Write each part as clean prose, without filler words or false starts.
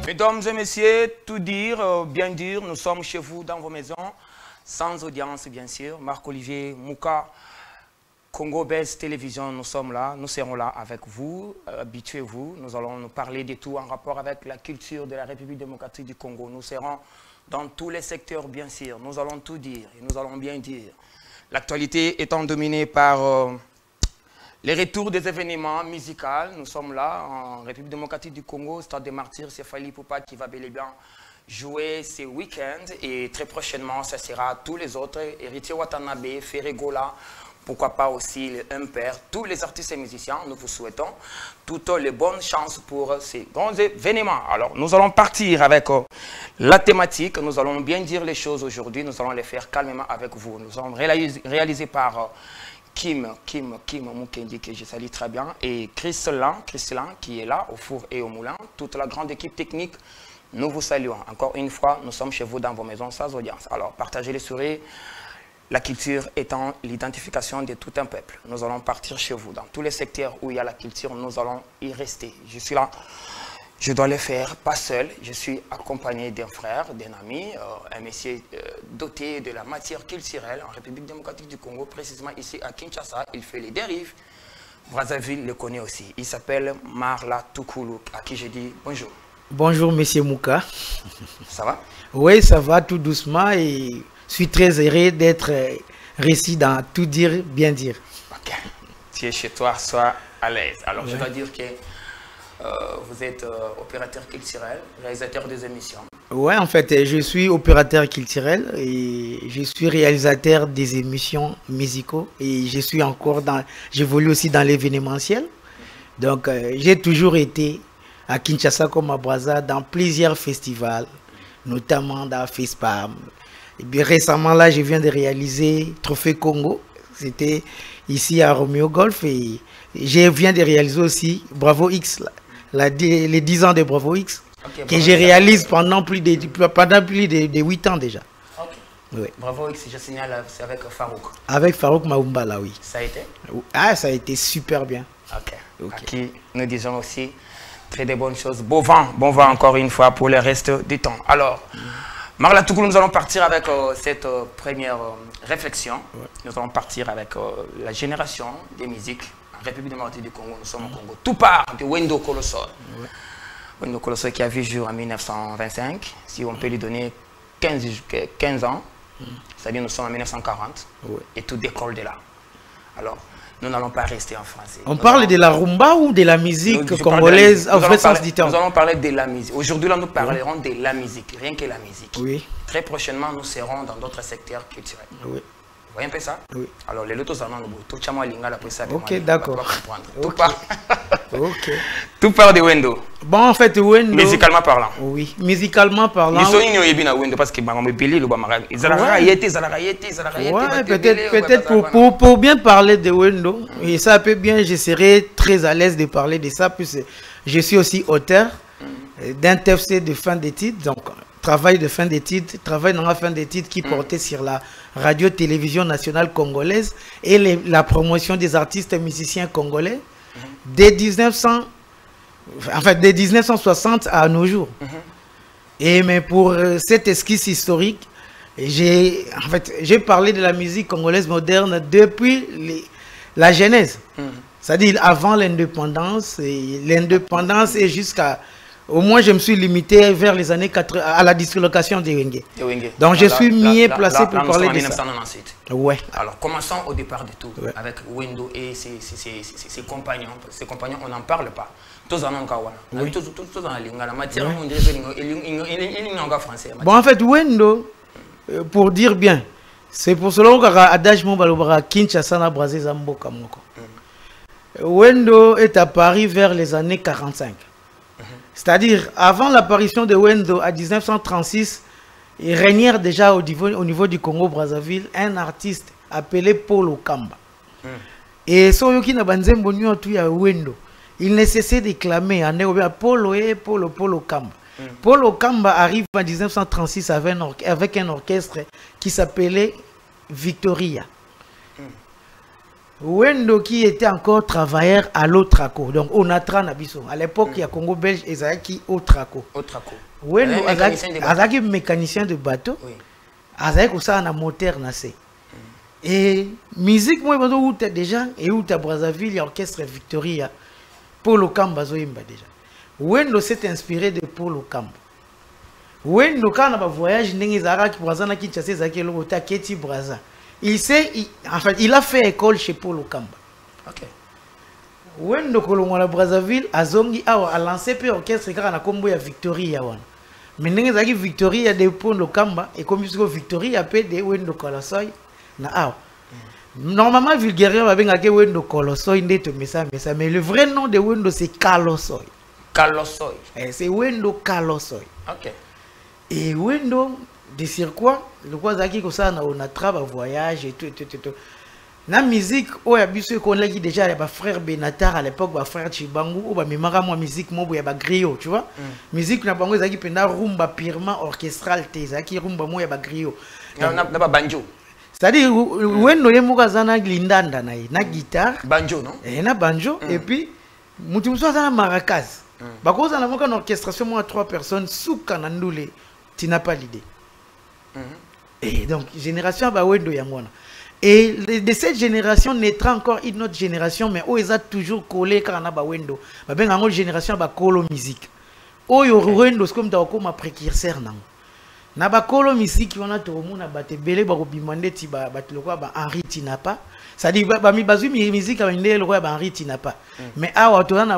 Mesdames et messieurs, tout dire, bien dire, nous sommes chez vous dans vos maisons, sans audience bien sûr. Marc-Olivier Mouka, Congo Base Télévision, nous sommes là, nous serons là avec vous, habituez-vous. Nous allons nous parler de tout en rapport avec la culture de la République démocratique du Congo. Nous serons dans tous les secteurs bien sûr, nous allons tout dire et nous allons bien dire. L'actualité étant dominée par les retours des événements musicaux, nous sommes là en République démocratique du Congo, Stade des Martyrs, c'est Fally Ipupa qui va bel et bien jouer ce week-end et très prochainement, ça sera tous les autres, Héritier Watanabe, Ferregola, pourquoi pas aussi le Imper, tous les artistes et musiciens, nous vous souhaitons toutes les bonnes chances pour ces grands événements. Alors, nous allons partir avec la thématique, nous allons bien dire les choses aujourd'hui, nous allons les faire calmement avec vous. Nous allons réaliser par Kim Mukendi, que je salue très bien, et Christelan qui est là au four et au moulin, toute la grande équipe technique, nous vous saluons. Encore une fois, nous sommes chez vous dans vos maisons sans audience. Alors, partagez les sourires, la culture étant l'identification de tout un peuple. Nous allons partir chez vous. Dans tous les secteurs où il y a la culture, nous allons y rester. Je suis là, je dois le faire, pas seul. Je suis accompagné d'un frère, d'un ami, un monsieur doté de la matière culturelle en République démocratique du Congo, précisément ici à Kinshasa. Il fait les dérives. Brazzaville le connaît aussi. Il s'appelle Marla Toukoulou, à qui je dis bonjour. Bonjour, monsieur Mouka. Ça va? Oui, ça va tout doucement et je suis très heureux d'être réussi dans tout dire, bien dire. Ok. Tu es chez toi, sois à l'aise. Alors, je dois dire que vous êtes opérateur culturel, réalisateur des émissions. Oui, en fait, je suis opérateur culturel et je suis réalisateur des émissions musicaux et je suis encore dans, j'évolue aussi dans l'événementiel. Donc, j'ai toujours été à Kinshasa comme à Brazza dans plusieurs festivals, notamment dans FESPAM. Et bien récemment, là, je viens de réaliser Trophée Congo. C'était ici à Romeo Golf et je viens de réaliser aussi Bravo X, les 10 ans de Bravo X, okay, que je réalise pendant plus de 8 ans déjà. Okay. Oui. Bravo X, je signale, c'est avec Farouk. Avec Farouk Maoumbala, oui. Ça a été? Ah, ça a été super bien. Ok. Okay. À qui nous disons aussi très de bonnes choses. Bon vent encore une fois pour le reste du temps. Alors, Marla Toukoulou, nous allons partir avec cette première réflexion. Ouais. Nous allons partir avec la génération des musiques en République démocratique du Congo. Nous sommes au Congo. Tout part de Wendo Colossal. Ouais. Wendo Colossal qui a vu jour en 1925. Si on peut lui donner 15 ans, c'est-à-dire nous sommes en 1940. Ouais. Et tout décolle de là. Alors, nous n'allons pas rester en français. On parle de la rumba ou de la musique congolaise au vrai sens du terme? Nous allons parler de la musique. Aujourd'hui, là, nous parlerons de la musique, rien que la musique. Oui. Très prochainement, nous serons dans d'autres secteurs culturels. Oui. Vous voyez un peu ça? Oui. Alors, les lotos en ont ok, d'accord. Ok. Tout part de Wendo. Bon, en fait, Wendo. Musicalement parlant. Oui, musicalement parlant. Ils sont ignorés à Wendo parce que peut-être pour bien parler de Wendo, et ça peut bien, je serais très à l'aise de parler de ça, puisque je suis aussi auteur d'un TFC de fin d'études, donc travail de fin d'études, travail dans la fin d'études qui portait sur la radio-télévision nationale congolaise et la promotion des artistes et musiciens congolais dès 1960 à nos jours. Et mais pour cette esquisse historique, j'ai parlé de la musique congolaise moderne depuis la genèse, c'est-à-dire avant l'indépendance et jusqu'à... Au moins, je me suis limité vers les années 80 à la dislocation de Wenge. Donc, je suis mieux placé pour parler de 1998. Ça. Ouais. Alors, commençons au départ de tout, avec Wendo et ses compagnons. Ses compagnons, on n'en parle pas. Tous en Kawana. Tous en la matière, on dirait français. Bon, en fait, Wendo, pour dire bien, c'est pour cela qu'on a adage Mobalobara Kinshasa na Brazza Zamboka Moko. Wendo est apparu vers les années 45. C'est-à-dire, avant l'apparition de Wendo à 1936, il régnait déjà au niveau du Congo-Brazzaville un artiste appelé Paul Okamba. Et Soyoki Nabanzembo Wendo, il ne cessait de clamer en Paul Okamba. Paul Okamba arrive en 1936 avec un orchestre qui s'appelait Victoria. Wendo qui était encore travailleur à l'Otraco. Donc, on a Nabiso. À l'époque, il y a Congo belge et Zaki Otraco. Wendo, Azaki mécanicien de bateau. Azaki aussi un moteur nassé. Et musique, moi, je suis déjà, et où Brazzaville, il y a l'orchestre Victoria. Paul Okamba, déjà. Wendo s'est inspiré de Paul Okamba. Wendo, quand on a voyagé, il a Keti Brazza. En fait, il a fait école chez Paul Okamba. Ok. Wendo Kolongo la Brazzaville, Azongi a lancé puis orchestre car na combo ya Victoria wana. Mais ndenge zaki Victoria de Paul Okamba et comme jusqu'au Victoria pe de Wendo Kolosoy na awa. Normalement vulgairement va benga ke Wendo Kolosoy ndeto mesa mais le vrai nom de Wendo c'est Kalosoy. Kalosoy. C'est Wendo Kalosoy. OK. Et Wendo de circuit, le quoi zaki ko ça on a travail voyage et tout. La musique, on a vu déjà les frères Benatar à l'époque, les frères Chibangu, ou memara moi musique, moi il y a griot, tu vois. Musique na bango zaki pena rumba purement orchestral te, zaki rumba moi il y a griot. Na ba banjo. C'est-à-dire wendo ye muka zana glindanda na guitare. Banjo non? Et na banjo et puis mutu muso zana maracas. Ba ko zana moka orchestration moi 3 personnes souka na ndule, tu n'as pas l'idée. Et donc génération ba wendo yangona. Et de cette génération naîtra encore une autre génération, mais où ils ont toujours collé car on a wendo. Ma ben une génération ba colo musique. Oh yo wendo c'est comme dans ma précurseur nango. Na ba colo musique on a tout le monde ba te belé ba bimande ti ba le quoi ba Henri Tinapa. Ça dit ba mi bazu musique ba ndé le quoi ba Henri Tinapa. Mais awa to na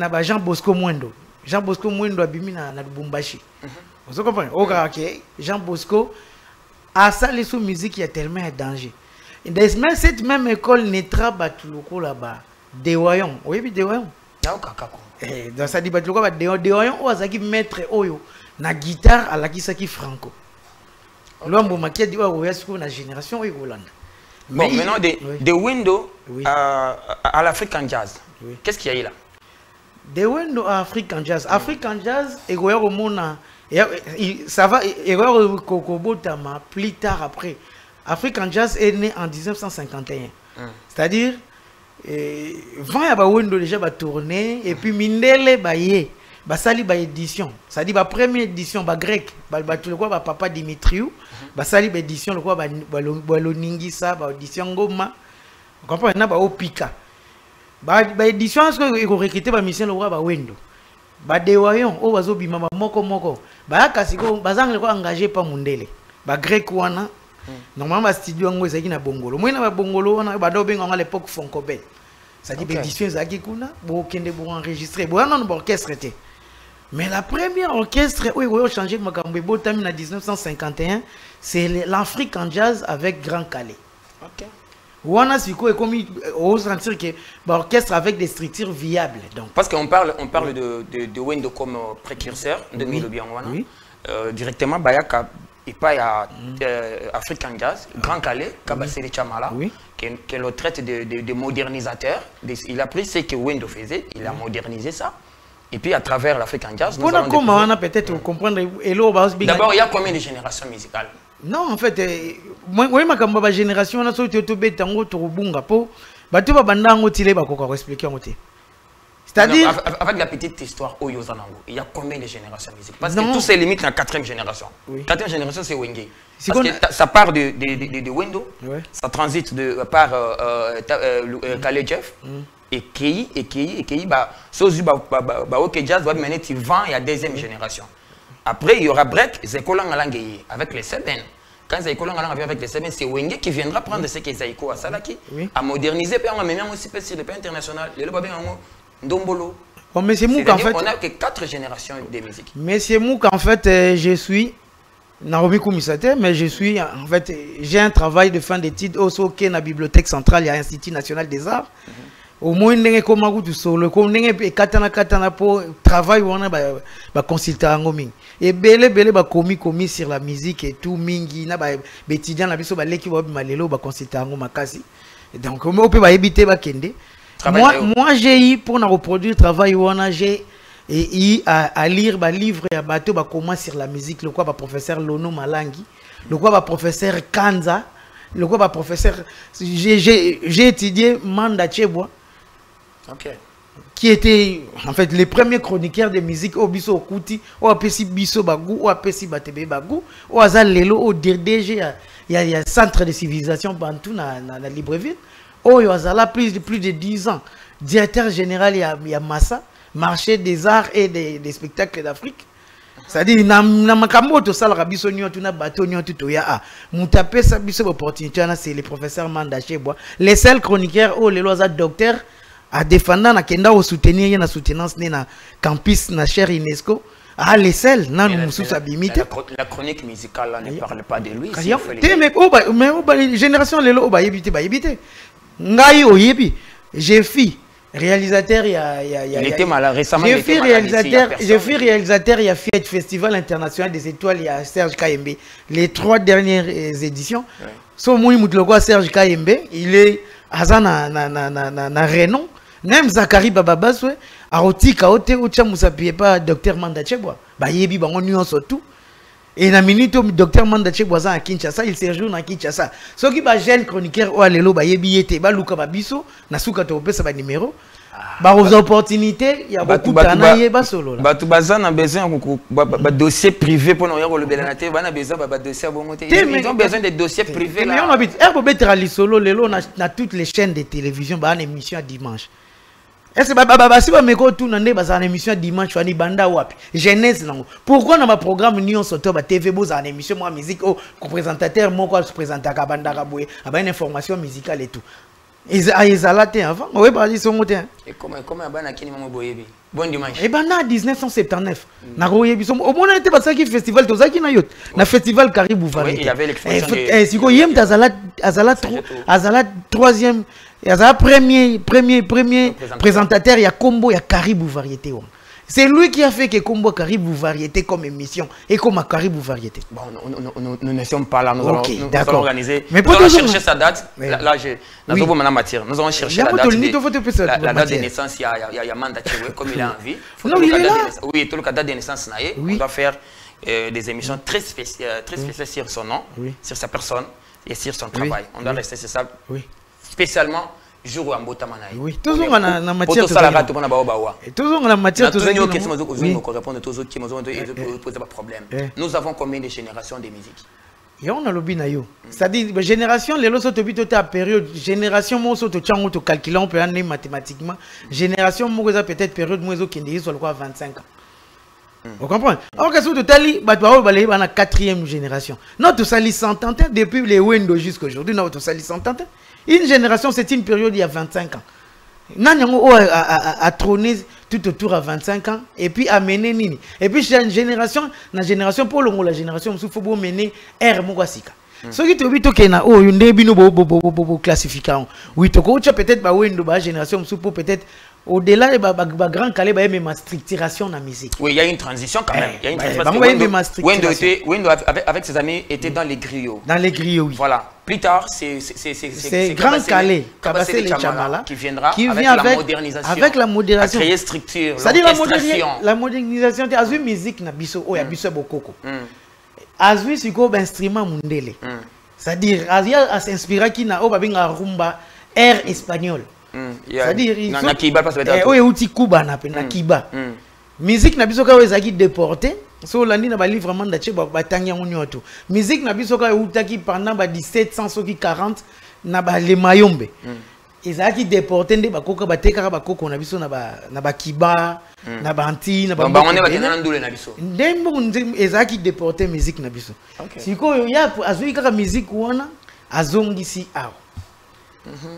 ba Jean Bosco Mwendo. Jean Bosco Mwendo abimi na Lubumbashi. Vous comprenez? OK, Jean Bosco à ça, les sous-musiques, il y a tellement de danger. Mais cette même école naîtra Batuloko là-bas. Dewayon. Oui, oui, Dewayon. Dans ça, dit Batuloko, Dewayon, ou Azaki maître Oyo, na guitare à la Kisaki Franco. L'homme qui a dit, oh, est-ce qu'on a génération, oui, Hollande. Bon, maintenant, de Wendo à l'African Jazz. Qu'est-ce qu'il y a eu là? De Wendo à African Jazz. African Jazz, et au monde. Ça va, erreur Kokobotama, plus tard après. African Jazz est né en 1951. C'est-à-dire, 20 ya ba wendo déjà ba tourner et puis mindele ba ye, ba sali ba édition. C'est-à-dire ba première édition ba grec, ba tout le quoi ba papa Dimitriou, ba sali ba édition le quoi ba loningisa ba édition ngoma. Vous comprenez na ba opika. Ba édition est-ce que ko recruter ba mission le quoi ba wendo. Ba dewayon o bazo bimama moko ba kasiko bazang le ko engagé pa mundele ba grec wana normalement ba studio ngo ezaki na bongolo moina ba bongolo wana ba do benga à l'époque Foncobel ça dit édition ezaki kuna bo kende bo enregistrer bo non ba orchestre té mais la première orchestre où ils ont changé makambo botami na 1951 c'est l'Afrique en jazz avec Grand Calais. OK. Wana siko est comme on sentir que l'orchestre avec des structures viables donc parce qu'on parle de Wendo comme précurseur de Milobian Wana directement Bayaka et pas à African Jazz Grand Calais Kabasele Chamala qui le traite de modernisateur. Il a pris ce que Wendo faisait, il a modernisé ça et puis à travers l'African Jazz comment on a peut-être comprendre d'abord il y a combien de générations musicales? Non, en fait, moi, ma génération, on a sauté au bête en haut, au bunga, po, bateau va bandango tile, ba quoi expliquer en côté. C'est-à-dire. Avec la petite histoire, il y a combien de générations musicales? Parce que tout se limite à la 4e génération. 4e génération, c'est Wenge. Parce que ça part de Wendo, ça transite par Khaled Jeff, et Kei, Sozu, OK Jazz, va mener 20 et à 2e génération. Après, il y aura Break, Zekola Ngalangaye, avec les Seben. Quand Zekola Ngalangaye avec les Seben, c'est Wenge qui viendra prendre ce que Zaiko a Salaki, à moderniser, puis on a même aussi sur le plan international. Le Babé Ndombolo. Bon, mais c'est Mouk en fait. On n'a que 4 générations de musique. Mais c'est Mouk en fait, je suis. Naromi Koumisate, mais je suis. En fait, j'ai un travail de fin d'études au Soké, à la Bibliothèque centrale, il y a l'Institut national des arts. Au moins ndenge koma kutu solo ko ndenge katana po travail wana ba consultant ngomi et belé ba komi sur la musique et tout mingi na ba étudiant na biso ba leki ba malelo ba consultant ngoma kasi donc on peut ba éviter ba kende moi j'ai eu pour na reproduire travail wana j'ai à lire ba livre ya bateau ba comment sur la musique le quoi ba professeur Lono Malangi le quoi ba professeur Kanza le quoi professeur j'ai étudié Manda Chebwa. OK. Qui était en fait les premiers chroniqueurs de musique au biso okuti au apesi biso bagou au apesi batebe bagou au azal lelo au DG il y a centre de civilisation bantou na Libreville au azala plus de 10 ans directeur général il y a Massa marché des arts et des spectacles d'Afrique. C'est-à-dire na makambo to sala biso nyoto na bato nyoto to ya mutape sa biso opportunité na c'est le professeur Manda Chebwa les seuls chroniqueurs au lelo azal docteur à défendre na kenda au soutenir na soutenance na campus na cher UNESCO à l'essel na nous sous abimité la chronique musicale là ne parle pas de lui mais génération lelo ba yebité ngai oyebi j'ai fait réalisateur il était malade récemment j'ai fait réalisateur il y a Fiat Festival international des étoiles il y a Serge Kayembe les 3 dernières éditions so moi mutloko Serge Kayembe il est azana na renom. Même Zachary Bababaswe, Aroti Kaote, Ucha Moussapié pas Docteur Manda Chebwa. Bah yebi bango nuance tout. Et na minute Docteur Manda Chebwa à Kinshasa, il séjourne à Kinshasa. Ce qui ba jeune chroniqueur ou alelo ba yebi yete ba luka babiso, na suka to pesa ba numéro. Bah aux opportunités, il y a beaucoup d'anaye ba solo là. Bah tout bazan a besoin ba dossier privé pour nous le belanate, ba na besoin ba dossier à bon côté. Ils ont besoin de dossiers privés là. Mais on habite pour mettre à solo lelo na toutes les chaînes de télévision ba une émission à dimanche. Est-ce que si vous avez tout une émission dimanche, vous banda wapi jeunesse nango. Pourquoi dans ma programme Nyon Soto ba TV bo za émission moi musique au présentateur moi quoi se présenter à banda kaboué une information musicale et tout. Ils allaient avant, oui bah ils sont montés. Et comment abana kini mamo boyebi. Bon dimanche. Et ben na 1979. Na royebi so au moins était basaki festival tozaki na yot. Na festival Caribou Variété. Oui, il y avait l'expression de siko yem azala troisième. Il y a un premier présentateur, il y a Combo, il y a Caribou Variété. C'est lui qui a fait que Combo Caribou Variété comme émission et comme Caribou Variété. Bon, nous ne sommes pas là, nous allons organiser. Mais nous allons chercher sa date. Là, nous allons chercher la date de naissance. Il y a Manda Chebwa, comme il a envie. Non, il est là. Oui, tout le cas, date de naissance, on doit faire des émissions très spéciales sur son nom, sur sa personne et sur son travail. On doit rester sur ça. Oui. Spécialement jour où Ambota Manaï. Oui, toujours on a matière. Toujours on a matière. Nous avons combien de générations de musique? Et on a le binayo. C'est-à-dire génération les lots autobit à période génération moi auto chango to calculer on peut aller mathématiquement génération moi peut-être période moi qui est sur le quoi 25 ans. Vous comprenez? Alors que sur totali batwa balé na 4e génération. Notre sali 100 ans depuis les Wendo jusqu'à aujourd'hui notre sali 100 ans. Une génération, c'est une période il y a 25 ans. Nanyango a trôné tout autour à 25 ans et puis a mené Nini. Et puis la génération pour le la génération, il faut mener R Mougasika. Ce qui te dit que na oh une débino bo classification. Oui, to coach peut-être ba wendo ba génération pour peut-être au-delà de grand calé ba même structuration dans musique. Oui, il y a une transition quand même. Il y a une transition. Wendo avec ses amis était dans les griots. Dans les griots, oui. Voilà. Plus tard, c'est Grand Calais, Kabassé Chamala qui viendra avec la modernisation. À créer structure, c'est-à-dire la modernisation de Azui musique na biso o ya biso bokoko. Azui siko instrument mundele. C'est-à-dire Azia s'inspira qui na o babinga rumba air espagnol. C'est-à-dire na Kiba parce que o euti Kuba na Kiba. Musique na biso ka ezaki déporté. So landi na ba livrement d'aché ba tangya nyoto. Musique na biso ka utaki pendant ba 1740 na ba le mayombe. Ezaki déporté nde ba koka ba tekaka ba koko na biso na ba Kiba na ba anti na ba on est na ndule na biso. Ndembo ezaki déporté musique na biso. Siko ya azui kaka musique wana azongisi awo.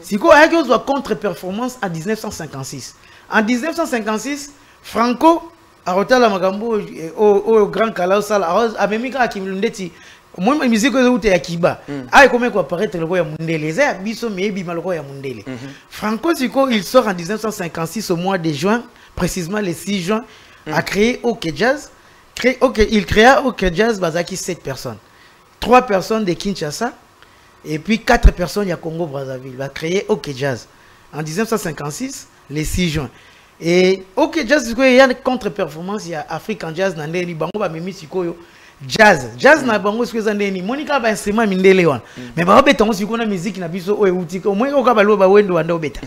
Siko ayaki ozwa contre-performance en 1956. En 1956, Franco Arotala Magambo au Grand Kalao Sala a même qui me moi ma musique est ya Kiba a comment quoi apparaître le ya Mundele ça biso mebi maloko ya Mundele. Franco Siko il sort en 1956 au mois de juin précisément le 6 juin a créé OK Jazz il créa OK Jazz bazaki 7 personnes 3 personnes de Kinshasa et puis 4 personnes ya Congo Brazzaville va créer OK Jazz en 1956 le 6 juin. Et OK Jazz il y a une contre-performance il y a African Jazz dans les bango ba mimi sikoyo jazz na bango ce que ça ndeni monika ba instrument mindele wana mais ba obeta ngo siko na musique na biso oyo utika au moins oka ba lo ba wendo wanda obeta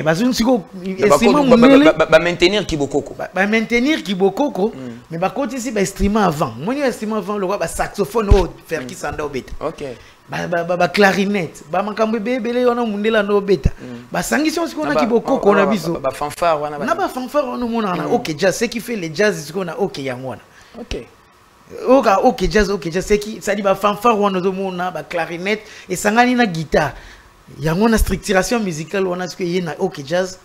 bazo siko instrument mindele ba maintenir kibokoko maintenir kibokoko mais ba côté si ba instrument avant moni instrument avant le ba saxophone o faire qui sanda obeta OK ba clarinette ba makambo bebele wana mundela ndo obeta ba sangisi siko na kibokoko na biso ba fanfare wana na ba fanfare wana mona na OK jazz ce qui fait les jazz siko na OK yango wana OK OK jazz c'est qui ça dit ba fanfare wana do mona ba clarinette et sangani na guitare yango na structuration musicale wana ce que yena OK jazz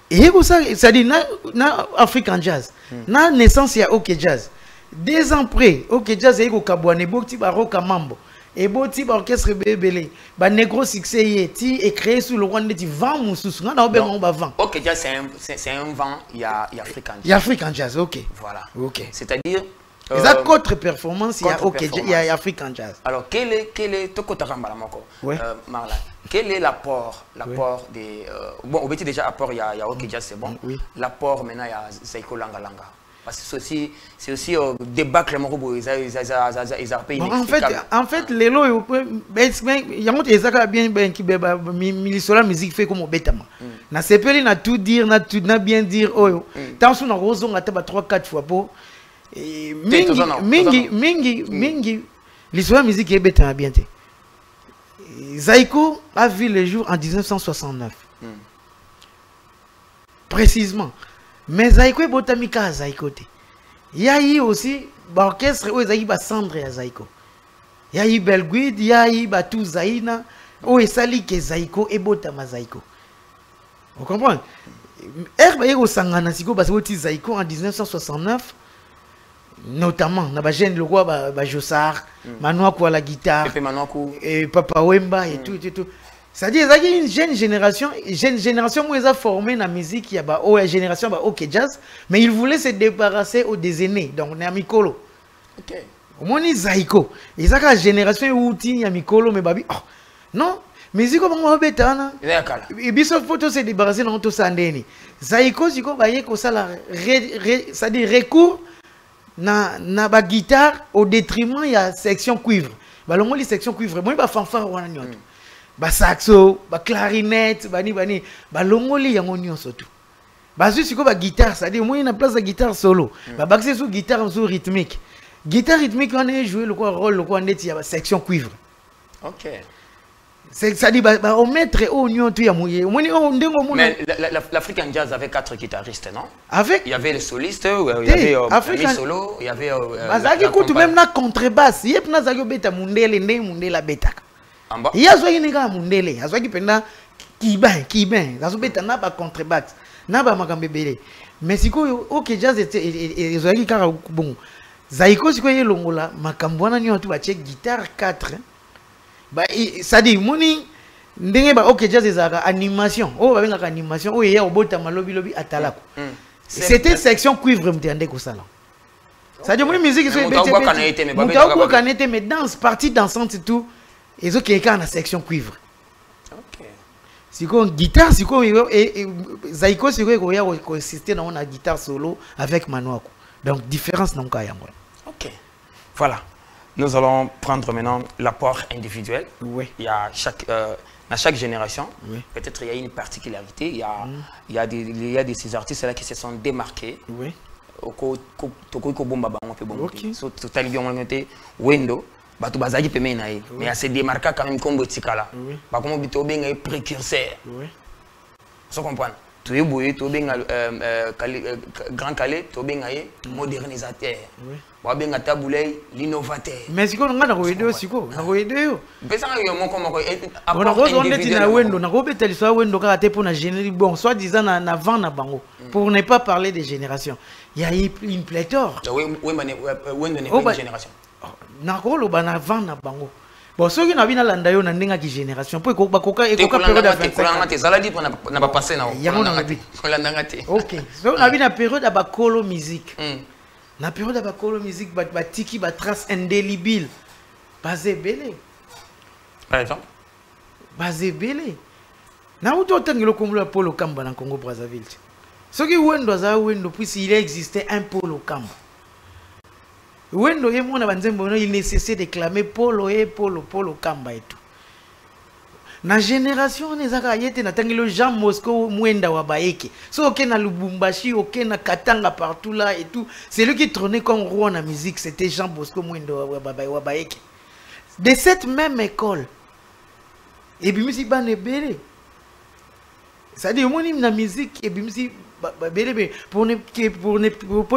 et ça dit na African jazz na naissance ya OK jazz 2 ans après OK jazz eko kabwane bokti ba roka mambo et boti ba orchestre bebele ba négro succès yeti et créé sous le roi de vent mususu na obengo ba vent OK jazz c'est un vent il y a African jazz. Il y a African jazz OK voilà OK c'est-à-dire les autres performances il y a OK il y a African jazz. Alors quel est Tokotarambala moko Marla quel est l'apport des bon on dit déjà apport il y a OK jazz c'est bon l'apport maintenant il y a Zaiko Langa Langa parce que c'est aussi débat que les Morobo ils en fait les lois il y a monté ezaka bien ben qui beba milisola musique fait comme betama na sepeli na tout dire na bien dire oyo tant sous na rozonga ta ba 3-4 fois pour mingi l'histoire musique est betama bien té Zaiko a vu le jour en 1969 précisément. Mais Zaiko est botamika Zaiko te. Il y a eu aussi l'orchestre où il y a Sandre à Zaiko. Il y a eu Belguide, il y a eu tout Zaina, où il sali que Zaiko est botama Zaiko. Vous comprenez? Herbe est au Sangana Siko parce que Zaiko en 1969, notamment, na ba jeune le roi ba Jossard, Manouakou à la guitare, et Papa Wemba et tout. C'est-à-dire qu'il y a une jeune génération où ils ont formé la musique, il y a une génération OK jazz, mais ils voulaient se débarrasser des aînés, donc on est à Mikolo. OK. Au moins, ils Zaiko. Ils ont une génération où il y a Mikolo, mais babi, oh, non, musique comme on va et puis sauf photo se débarrasser dans tout ça ndeni. Zaiko, c'est quoi, c'est-à-dire recours na ba guitare au détriment il y a section cuivre. Bah le les section cuivre, moi il va fanfare wana nyoto. Ba saxo, ba clarinette, bani, ba longoli yango nyonso tout. Ba juste ko ba guitare, c'est-à-dire moi na place de guitare solo. Ba baxé sur guitare sur rythmique. Guitare rythmique on est joué le quoi rôle le quoi ndeti ya ba section cuivre. OK. C'est ça dit ba au maître au nyonto ya moye. Moi ndengo mo. Mais l'African jazz avait 4 guitaristes, non? Avec il y avait le soliste, il y avait African solo, il y avait bazaki kutu même na contrebasse. Yep na zaki beta mundele ndé mundela betaka. Il y a des gens qui mundele, il y a des gens qui ben, ça se beta na ba contrebasse, na ba makambebele. Mais si ko OK jazz et zaki kara bon. Zaiko si ko yelongola makambwana nyoto ba check guitare 4. Bah ça dit moni ndenge ba OK jazz ezaka animation. Oh ba benga animation, oh ya obota malobi atalako. C'était section cuivre mtende ko sala. Ça dit moni musique so bete mais danse partie dansante et tout. Et autres qui en section cuivre. OK. Si quoi guitare, si quoi et Zaiko si quoi il y a consisté dans une guitare solo avec Manouakou. Donc différence dans le cas. OK. Voilà. Nous allons prendre maintenant l'apport individuel. Oui. Il y a dans chaque génération, peut-être il y a une particularité. Il y a des ces artistes là qui se sont démarqués. Oui. OK. So total bien Wendo. Bato bazaki peme na ye mais se démarquer quand même comme botikala ba comme bito benga précurseur vous comprenez tu es boye to benga grand calais to benga modernisateur ba benga taboulay l'innovateur mais siko nga na koyedo siko na koyedo pesa yo moko on rose on est na wendo na ko betali so wendo ka te pour na générer bon soit disant na vent na bango pour ne pas parler des générations il y a une pléthore wendo n'est pas une génération nakolo bana vent na bango bon soki na bina landa yo na ndenga ki génération po ko bakoka période à 25 ans te zaladi pour na ba passer na kolanda te OK so na bina période à bakolo musique na période à bakolo musique ba tiki ba trace indélébile basé belé par exemple basé belé na uto tangelo komula Polo Kamba na Congo Brazzaville soki wendo za wendo puis il existait un Polo Kamba Wendo ye mona banzembo no il nécessite de clamer Polo et Polo Kamba et tout. Na génération nezaka yete na tangilo Jean Mosco Mwenda wa Baeke. So ok na Lubumbashi, ok na Katanga partout là et tout. C'est lui qui trônait comme roi en musique, c'était Jean Bosco Mwenda wa Baeke. De cette même école. Et puis musique ban ebele. Ça dit moni na musique et puis musique belé pour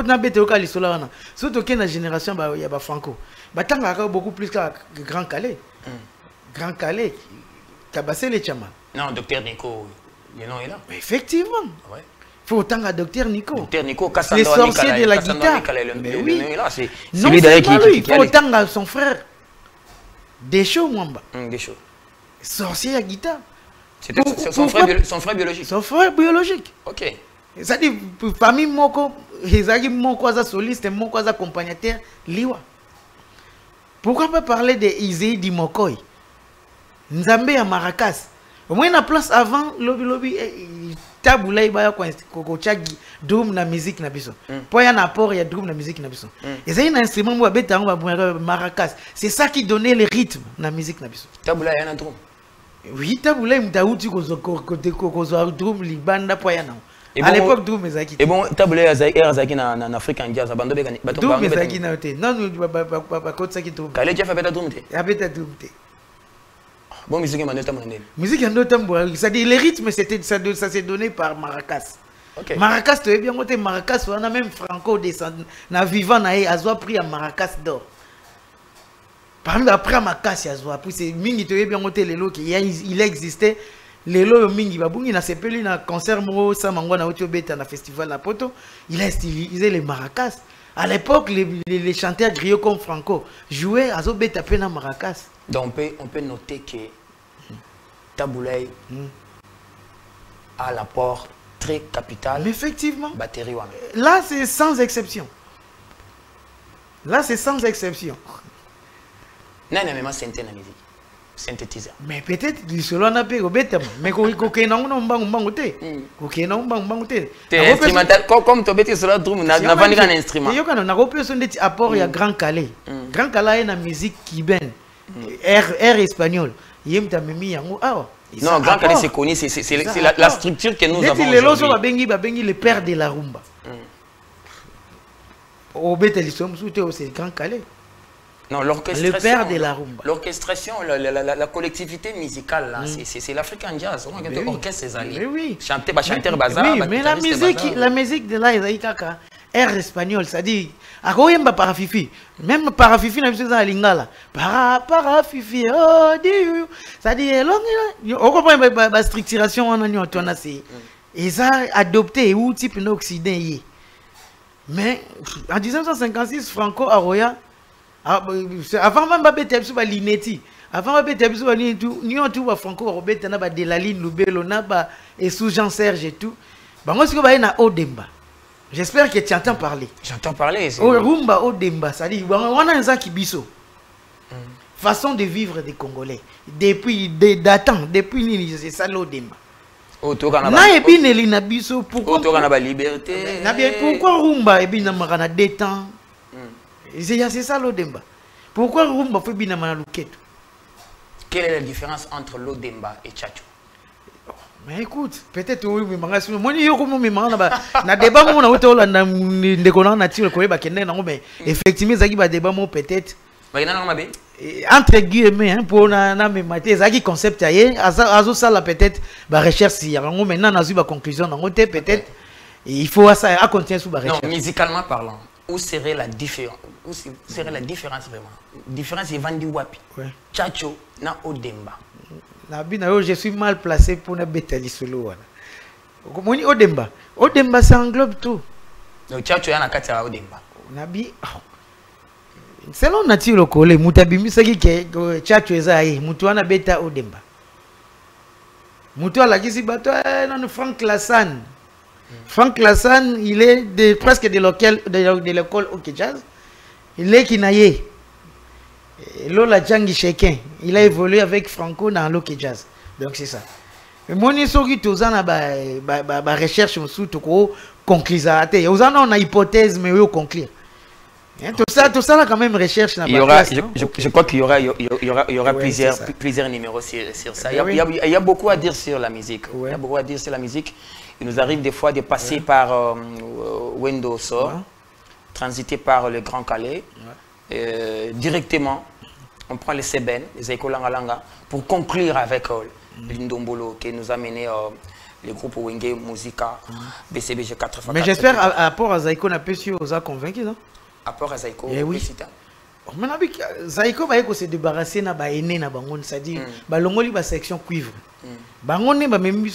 na bete au Cali sola wana. Surtout ok na génération ba ya ba Franco. Ba tanga beaucoup plus que Grand Calais. Grand Calais. Tabassé les Tchama. Non, docteur Nico, le nom est là. Mais effectivement. Ouais. Faut autant à docteur Nico. Docteur Nico, les sorciers de la guitare. Mais oui. C'est lui qui faut autant à son frère. Deschaux Mwamba. Deschaux. Sorcier à guitare. C'était son frère biologique. Son frère biologique. Ok. Ça dit, famille Moko, Hezagi Moko za soliste, Moko za accompagnateur, Liwa. Pourquoi pas parler de Izei Dimokoy? Nzambe à Maracas. Au moins, la place avant, lobby, taboula, il y a drum na musique na biso. Pour y a un apport, il y a drum na musique na biso. Et c'est un instrument où Maracas. C'est ça qui donnait le rythme na musique na biso. Taboula, il y a un drum. Oui, taboula, il y a un drum, libanda, pour y a un. À l'époque, drum ezaki. Et bon, taboula, ezaki en Afrique en jazz, abandonné. Drum ezaki na te. Non, nous, pas côté ça qui drum. Calais, Jeff a drum te. Abeta drum te. Bon, musique en d'autres temps. Musique en d'autres temps. C'est-à-dire, les rythmes, ça s'est donné par Maracas. Okay. Maracas, tu es bien monté. Maracas, on a même Franco descendu. Na vivant, na Azwa pris à Maracas d'or. Par exemple, après Maracas, Azwa. Puis c'est Mingi, tu es bien monté les lots il existait. Les lots Mingi, Babungi, na sepeli, na concert, Moro, Samango, na Otiobeta, na festival, na Poto. Il a stylisé les Maracas. À l'époque, les chanteurs griots comme Franco jouaient à Zobeta Pena Maracas. Donc on peut noter que Taboulay a l'apport très capital. Mais effectivement. Batterie. Là, c'est sans exception. Là, c'est sans exception. Non, non, mais c'est une musique. Synthétiseur. Mais peut-être que cela n'a pas été. Mais quand il n'a pas comme tu as cela, tu n'as pas un instrument. Il y a un apport à Grand Calais. Grand Calais est une musique cubaine. Air espagnol. Non, Grand Calais, c'est connu. C'est la structure que nous avons. Le père de la rumba. Au c'est Grand Calais. Non, le père de la rumba. L'orchestration, la collectivité musicale, c'est l'African Jazz. On a orchestre ces années. Oui. Chanteur bazar. Oui, mais la musique de là, c'est air espagnol, c'est-à-dire, à parafifi. Même parafifi, on a vu ça à Lingala. Parafifi, oh, Dieu. C'est-à-dire, on comprend la structuration, on a et ça adopté, ou type d'Occident. Mais en 1956, Franco Aroya, avant même babete biso ba lineti avant babete biso ba ni tout ba Franco Robert na ba Delaline Lubelo na ba et sous Jean Serge et tout bango siko ba na Odemba. J'espère que tu entends parler. J'entends parler. Rumba Odemba, ça dit wana nza kibiso. Façon de vivre des Congolais depuis datant depuis nini c'est ça l'Odemba. Na ebine li na biso pourquoi na liberté. Pourquoi rumba ebina makana détend. C'est ça l'Odemba. Pourquoi Rumba fait bien à Luketo? Quelle est la différence entre l'Odemba et Tchatcho? Mais écoute, peut-être oui, mais moi je débat mon auto là de connaître nature mais effectivement ça qui va débat mon peut-être entre guillemets pour na maté ça qui concept aye azo ça là peut-être ba recherche si maintenant na ba conclusion na peut-être il faut ça à continuer sous ba recherche. Non, musicalement parlant. Où serait la différence? Où serait la différence vraiment? Différence est vendu wapi. Tchatcho na Odemba. Je suis mal placé pour ne bêter solo. Odemba. Odemba ça englobe tout. Donc Tchatcho yana kati ya Odemba. Nabi. Selon nature le collé, mutabimi saki ke Tchatcho ezaye, mutu ana beta Odemba. Mutu ala kisi bato non Frank Lassane. Frank Lassane, il est presque de l'école OK Jazz. Il est Kinaye. Lola Djangi Shekin. Il a évolué avec Franco dans l'OK Jazz. Donc c'est ça. Mais moi, je suis recherche sur tout conclusion. On a une hypothèse, mais on conclure. Tout ça là quand même recherche. Je crois qu'il y aura plusieurs numéros sur ça. Il y a beaucoup à dire sur la musique. Il y a beaucoup à dire sur la musique. Il nous arrive des fois de passer par Wendo Sor, transiter par le Grand Calais, directement. On prend les Seben, les Ekolangalanga, pour conclure avec Lindombolo qui nous a mené le groupe Wenge Musica, BCBG 4x4. Mais j'espère, à rapport à Zaiko, on a pu se convaincre, non? À rapport à Zaiko, oui. Zaiko va se débarrasser de l'aîné, c'est-à-dire, l'ongoli va section cuivre. Bangoné va même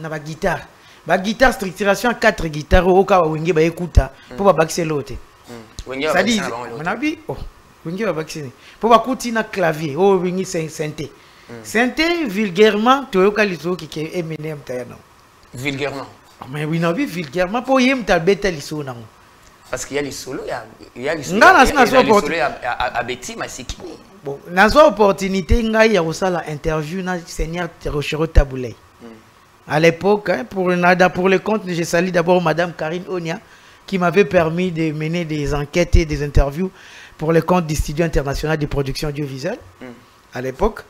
na ba guitare. Ba guitare structuration 4 guitares au cas où Wenge va écouter pour baxer l'autre. C'est-à-dire, on a vu, Wenge va vacciner. Pour écouter na clavier, Wenge c'est synthé. Synthé vulgairement, tu as eu qui est Eminem Tayano. Vulgairement. Mais oui, non, vulgairement, pour y être bête liso non. Parce qu'il y a les solos, il y a les solos à Betty Masikini. Bon, dans une opportunité, il y a aussi l'interview na Seigneur Rochero Taboulay. À l'époque, pour le compte, je salue d'abord Madame Karine Onia, qui m'avait permis de mener des enquêtes et des interviews pour le compte du Studio International de Production Audiovisuelle. À l'époque,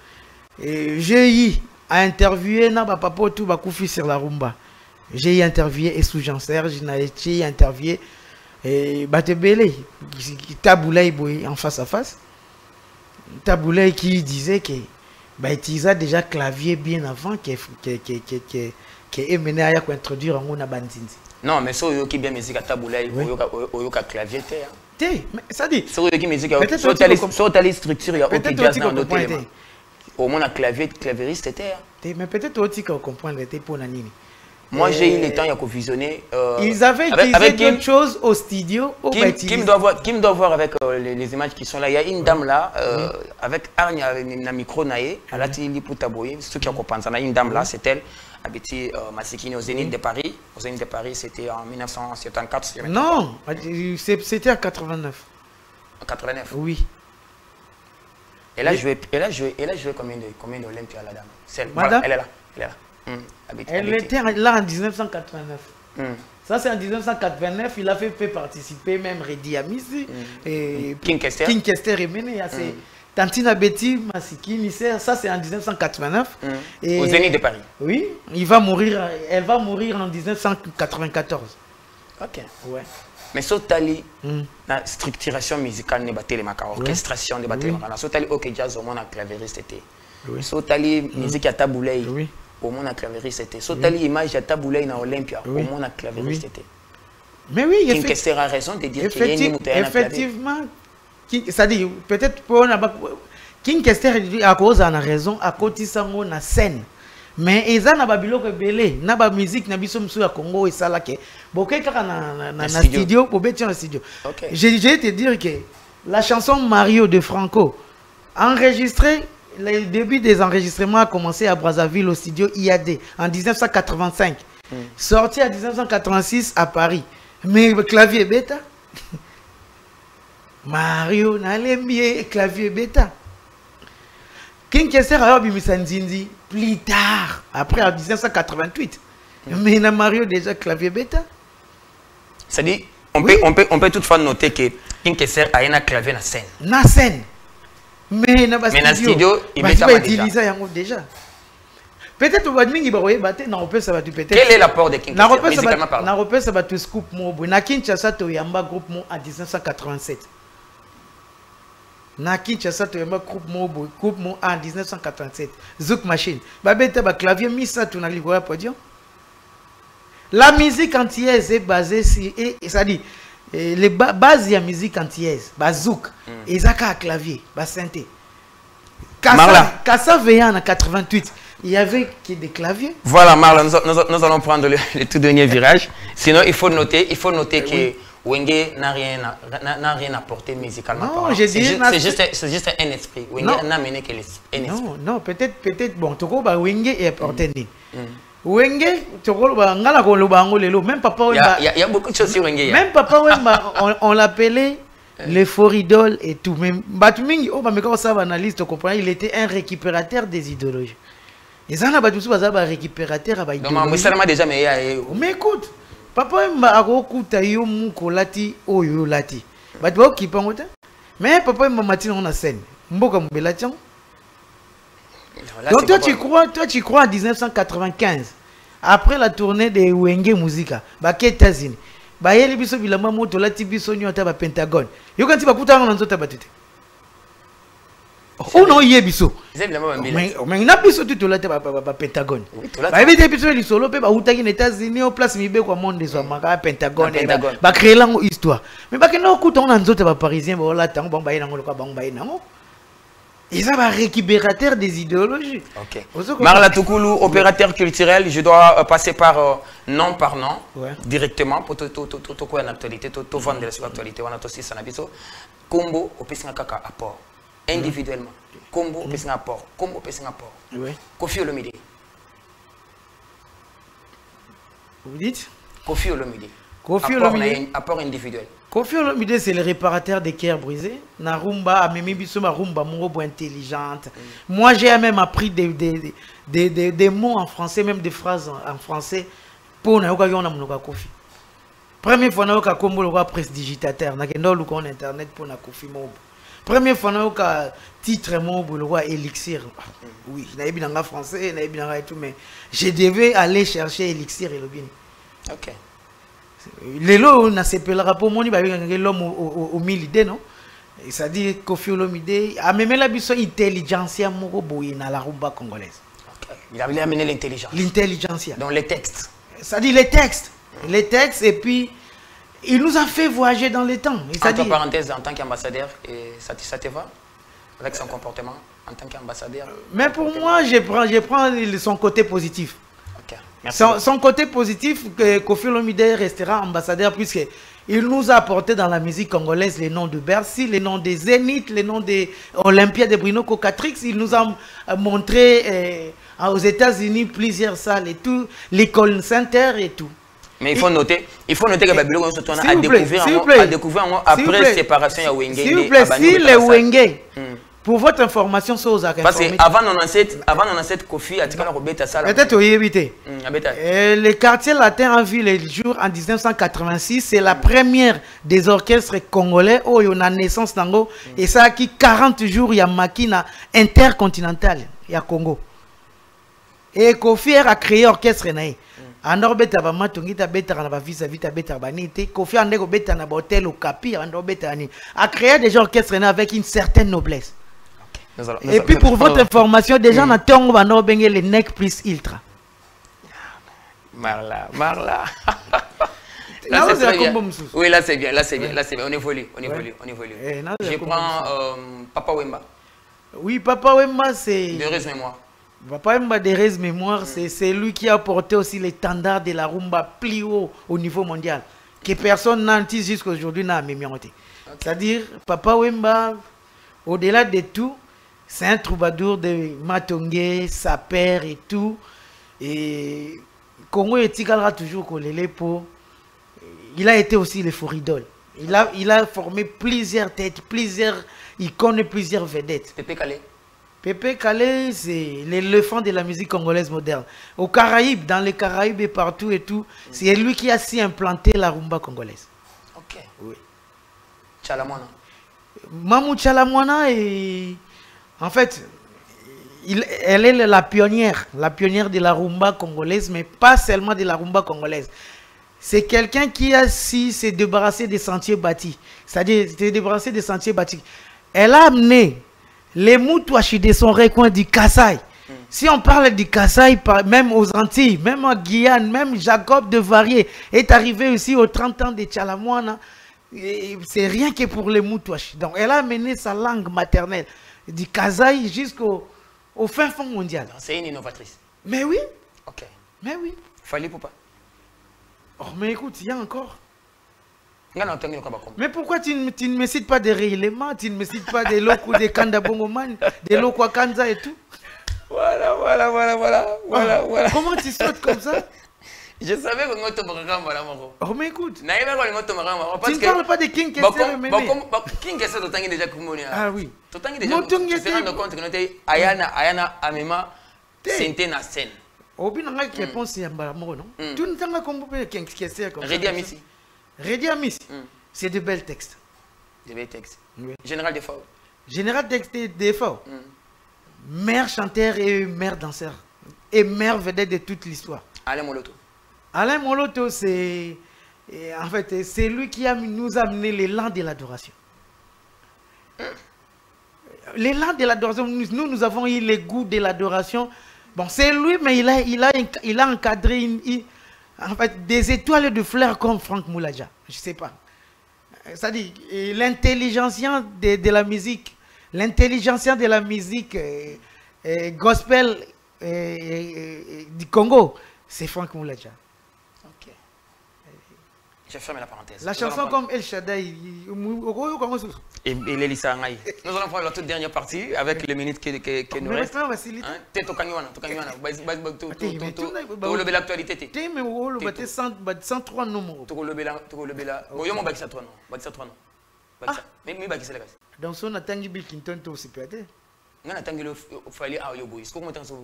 j'ai eu à interviewer na papa tout bakoufi sur la rumba. J'ai interviewé Essou Jean Serge, j'ai interviewé Batebele Taboulay en face à face. Taboulay qui disait que utilisait déjà clavier bien avant que est mené à introduire en mona bandinzi. Non, mais so qui bien musique à Taboulay oyoka clavier mais ça dit so qui musique so tali structure il y a aucun jazz dans notre élément. Au moins un clavieriste était. Mais peut-être aussi qu'on comprend pour Nanini. Moi j'ai eu le temps de visionner. Ils avaient utilisé d'autres choses au studio. Kim doit voir avec les images qui sont là. Il y a une dame là avec Arnie na micro naé. Elle a dit pour Taboui. Ceux qui ont compris ça, une dame là, c'est elle. Habitée Masikini au Zénith de Paris. Au Zénith de Paris, c'était en 1974. Non, c'était en 89. En 89. Oui. Elle a joué combien d'Olympia la dame? Celle, Madame, elle est là. Elle était là en 1989. Ça c'est en 1989, il a fait participer même Redi Amisi et King Kester et mené à ses Tantina Betty Masikini, ça c'est en 1989. Au Zénith de Paris. Oui, elle va mourir en 1994. Ok. Ouais. Mais Sotali, la structuration musicale n'est pas télémaca, orchestration n'est pas télémaca. Sotali, ok, jazz au monde à clavieriste était. Sotali, musique à Taboulay, au monde à clavieriste était. Sotali, image à Taboulay dans Olympia, au monde à clavieriste était. Mais oui, King Kester a raison de dire qu'il y a une montée. Effectivement, c'est-à-dire, peut-être pour King Kester a cause en raison à côté de la scène. Mais ils ont na biloko belé na ba musique na biso msu ya Congo et ça là que boké kaka na studio pour bêter en studio. J'ai te dire que la chanson Mario de Franco enregistrée, le début des enregistrements a commencé à Brazzaville au studio IAD en 1985. Sorti en 1986 à Paris. Mais le clavier bêta Mario na lembié clavier bêta. King Kester a eu Nzinzi plus tard, après en 1988. Mais il a Mario déjà clavier bêta. C'est-à-dire, on peut toutefois noter que King Kester a un clavier dans la scène. Na scène. Mais dans le studio, il met ça déjà. Peut-être que vous allez peut-être. Quel est l'apport de King Kester musicalement parlant? Na repère ça va tout scoop mo. Na Kinshasa to yamba groupe mo en 1987. Na Kinshasa to yamba groupe mo en 1987. Zouk Machine. Babete ba clavier mis ça tout na ligoya podium. La musique antillaise est basée sur ça dit les bases de la musique antillaise, bazouk, ezaka clavier, bas synthé. Kassa Veillant en 88. Il y avait des claviers. Voilà, Marlon, nous allons prendre le tout dernier virage. Sinon, il faut noter que Wenge n'a rien apporté musicalement. Non, j'ai dit. C'est juste un esprit. Wenge n'a mené que l'esprit. Non, peut-être, bon, Toko, Wenge est apporté. Wenge, Toko, même papa. Il y a beaucoup de choses sur Wenge. Même papa, on l'appelait l'euphoridol et tout. Même Batming, il était un récupérateur des idéologies. Ils en ont un récupérateur à idéologie. Mais écoute, papa a écouté Yo Mukolati Oyo Lati. Bah tu vois qui peut monter. Mais papa et maman on a scène. Mboka mbela tiens. Donc toi tu crois en 1995 après la tournée de Wenge Musica, bah aux États-Unis. Bah yeli biso bilamba moto la tibiso nyota ba Pentagone. Yo kanti bakuta ngana nzota batete. Oh non yebiso. Mais na biso tu tola te ba Pentagone. Ba ebite biso li solo pe ba utaki aux États-Unis au place mibe kwa monde des maka Pentagone. Ba créer lango histoire. Mais ba kena okuta ngana nzota ba parisien ba la tango ba bayina ngolo ka ba bayina ngo. Ils sont récupérateurs des idéologies. Ok. Marla Toukoulou, opérateur culturel, je dois passer par nom par nom, directement, pour tout quoi en actualité, tout vendre de l'actualité. On a aussi Sanabiso. Combo, au Pessin Kaka, apport. Individuellement. Combo, au Pessin apport. Combo, au Pessin apport. Kofi Olomide. Vous dites Kofi Olomide. Kofi Olomide. Apport individuel. Kofi Olomide, c'est le réparateur des cœurs brisés. Narumba, Amemi Bissoma Rumba, Morobo intelligente. Moi, j'ai même appris des mots en français, même des phrases en français. Pour nous, on a Kofi. Première fois, on a Kombo, presse digitateur. On a internet pour Kofi Mobo. Première fois, on a titre Mobo, le roi Elixir. Oui, je n'avais pas en français, je n'avais pas tout, mais je devais aller chercher Elixir et le bien. Ok. Les lots, on a s'appellera pour moi, l'homme au milieu, non? C'est-à-dire Kofi Olomide a même la biso intelligentsia moko boye na la rumba congolaise. Il a amené l'intelligence. L'intelligentsia. Dans les textes. C'est-à-dire les textes. Les textes, et puis il nous a fait voyager dans les temps. Entre parenthèses, en tant qu'ambassadeur, ça te va avec son comportement en tant qu'ambassadeur? Mais pour moi, je prends son côté positif. Son côté positif, Kofi Olomide restera ambassadeur puisqu'il nous a apporté dans la musique congolaise les noms de Bercy, les noms des Zénith, les noms des Olympia de Bruno Cocatrix. Il nous a montré aux États-Unis plusieurs salles et tout, l'école Center et tout. Mais il faut noter que Babylone a découvert après séparation de Wenge. S'il vous plaît, si les Wenge, pour votre information, c'est aux accords. Parce qu'avant 97, Kofi a dit que ça. Peut-être au éviter. Le quartier latin a vu les jours en 1986. C'est la première des orchestres congolais où il y a naissance d'Ango. Et ça a qui 40 jours, il y a Makina intercontinental, il y a Congo. Et Kofi a créé l'orchestre. En Orbeta, Matungi, Beta, vis-à-vis de Banité. Kofi a créé un hôtel au Capi, a créé des orchestres avec une certaine noblesse. Et puis pour votre information, déjà on a tongo va bengue le nec plus ultra. Marla. Oui, là c'est bien, on évolue. Je prends Papa Wemba. Oui, Papa Wemba c'est... De Rez Mémoire. Papa Wemba de Rez Mémoire, c'est lui qui a porté aussi les standards de la rumba plus haut au niveau mondial. Que personne n'a jusqu'à aujourd'hui n'a mémorisé. C'est-à-dire, Papa Wemba, au-delà de tout, c'est un troubadour de Matongé, sa père et tout. Et Congo et Tigalra toujours collé pour. Il a été aussi le foridol. Il a formé plusieurs têtes, plusieurs icônes, plusieurs vedettes. Pépé Calais. Pépé Calais, c'est l'éléphant de la musique congolaise moderne. Aux Caraïbes, dans les Caraïbes et partout et tout, c'est lui qui a si implanté la rumba congolaise. Ok. Oui. Chalamwana. Mamou Chalamwana est... En fait, elle est la pionnière de la rumba congolaise, mais pas seulement de la rumba congolaise. C'est quelqu'un qui a su se débarrasser des sentiers bâtis. C'est-à-dire, se débarrasser des sentiers bâtis. Elle a amené les Moutouachi de son recoin du Kassai. Si on parle du Kassai, même aux Antilles, même en Guyane, même Jacob de Varier est arrivé aussi aux 30 ans de Chalamwana. C'est rien que pour les Moutouachi. Donc, elle a amené sa langue maternelle du Kasaï jusqu'au fin fond mondial. C'est une innovatrice. Mais oui. Ok. Mais oui. Fallait pour pas. Oh, mais écoute, il y a encore. Mais pourquoi tu ne me cites pas des rééléments, tu ne me cites pas des locaux de Kanda Bongoman, des locaux Kanza et tout? Voilà. Comment tu sautes comme ça? Je savais que nous sommes en oh, mais écoute. Tu ne parles pas de King Kessler, mais. King Kessler, tu as déjà compris. Ah oui. Tu as déjà compris. Tu te rends compte que Ayana Amema, c'était na scène. Au bout de la réponse, c'est un balamoro, non? Tu ne t'as pas compris King Kessler comme ça. Redi Amissi. Redi Amissi. C'est de belles textes. Je vais texte. Oui. Général Defort. Général Defort. Meilleur chanteur et meilleur danseur. Et meilleur vedette de toute l'histoire. Alain Moloto. Alain Moloto, c'est... En fait, c'est lui qui nous a amené l'élan de l'adoration. L'élan de l'adoration, nous avons eu le goût de l'adoration. Bon, c'est lui, mais il a encadré en fait, des étoiles de fleurs comme Franck Moulaja. Je ne sais pas. C'est-à-dire, l'intelligentsia de la musique, l'intelligentsia de la musique gospel du Congo, c'est Franck Moulaja. Ok. J'ai fermé la parenthèse. La chanson comme El Shaddai, et Lélissa Ngaï. Nous allons prendre la toute dernière partie avec les minutes qui nous restent. T'es au Kanywana, tu l'actualité. Tu mais 103 numéros. Tu donc son atangi Bill Clinton to aussi peut-être. Non, atangi le fallait à Yobo. Est-ce qu'on entend ça?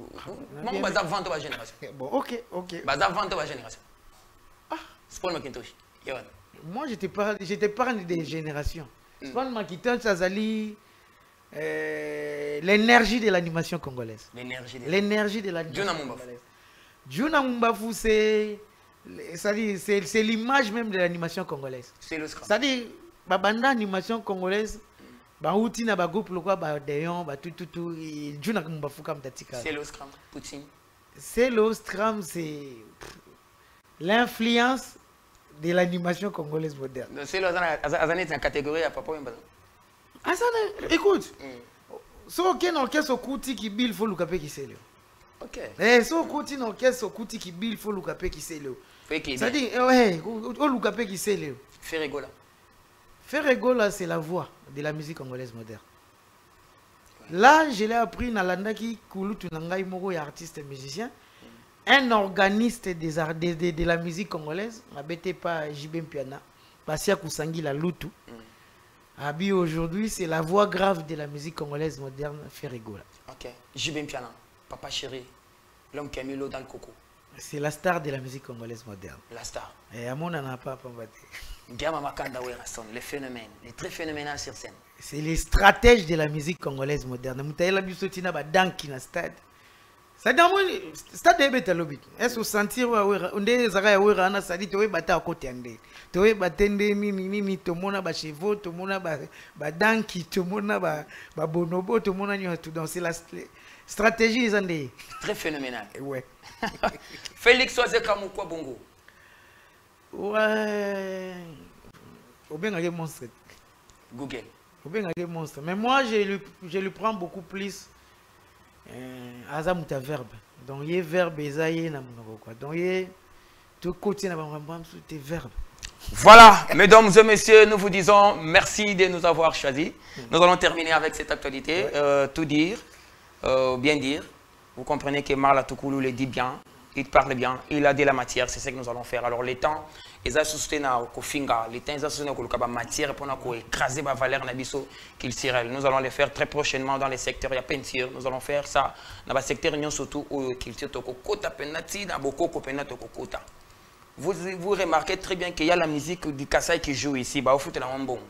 Maman baza vente la génération. Bon, ok. Baza vente la génération. Ah, Spawn Macintosh. Moi j'étais pas des générations. Spawn Macintosh ça zali l'énergie de l'animation congolaise. L'énergie de l'animation congolaise. Juna Mumbafu c'est l'image même de l'animation congolaise. C'est le scrum. C'est-à-dire babanda animation congolaise ba outi na ba groupe lokwa ba Deyon ba tout Juna Mumbafu comme tatika. C'est le scrum Poutine. C'est le scrum, c'est l'influence de l'animation congolaise moderne. C'est la catégorie à papa Mbala. Écoute. So ken orchestre kuti ki bil faut lukape ki selo. OK. So kuti no orchestre kuti ki bil faut lukape ki selo. C'est-à-dire o lukape ki selo. Ferregola. Ferregola c'est la voix de la musique congolaise moderne. Là, je l'ai appris dans l'andaki kulutu nangai moko ya artiste musicien. Un organiste de la musique congolaise, m'abete pas Jibem Piana, Passia Kusangi la Lutu. Abi aujourd'hui, c'est la voix grave de la musique congolaise moderne, Ferregola. Ok. Jibem Piana, Papa Chéri, l'homme qui a mis l'eau dans le coco. C'est la star de la musique congolaise moderne. La star. Et à mon n'a pas pambate. Diama Makanda Werason, les phénomènes, les très phénoménal sur scène. C'est les stratèges de la musique congolaise moderne. Moutaïla Bisotina Badanki na stade. Ça dit stade de bête lobby. Est-ce que sentir on est zara wera na sadi to bata côté andé. To batende ni to mona ba chevaux, to mona ba danki, to mona ba bonobo, to mona ni tout dans c'est la stratégie ils andé. Très phénoménal. Ouais. Félix Oazeka Mukwa Bongo. Ouais. Au bien un monstre. Google. Au bien un monstre. Mais moi je lui prends beaucoup plus azamuta verbe. Donc il y a verbe esaye na monoko quoi. Donc il y a tout côté na bambam tes verbes. Voilà, mesdames et messieurs, nous vous disons merci de nous avoir choisis. Nous allons terminer avec cette actualité. Tout dire, bien dire. Vous comprenez que Marla Toukoulou le dit bien, il parle bien, il a de la matière, c'est ce que nous allons faire. Alors les temps, ils ont soutenu au finga, les temps ils ont soutenu au matière pour nous écraser la valeur nabiso qu'il tirait. Nous allons les faire très prochainement dans les secteurs il y a peinture. Nous allons faire ça dans le secteur surtout où qu'il tire toko kota penati dans beaucoup kopena toko kota. Vous remarquez très bien qu'il y a la musique du Kassai qui joue ici. Bah, au foot, là, on bon.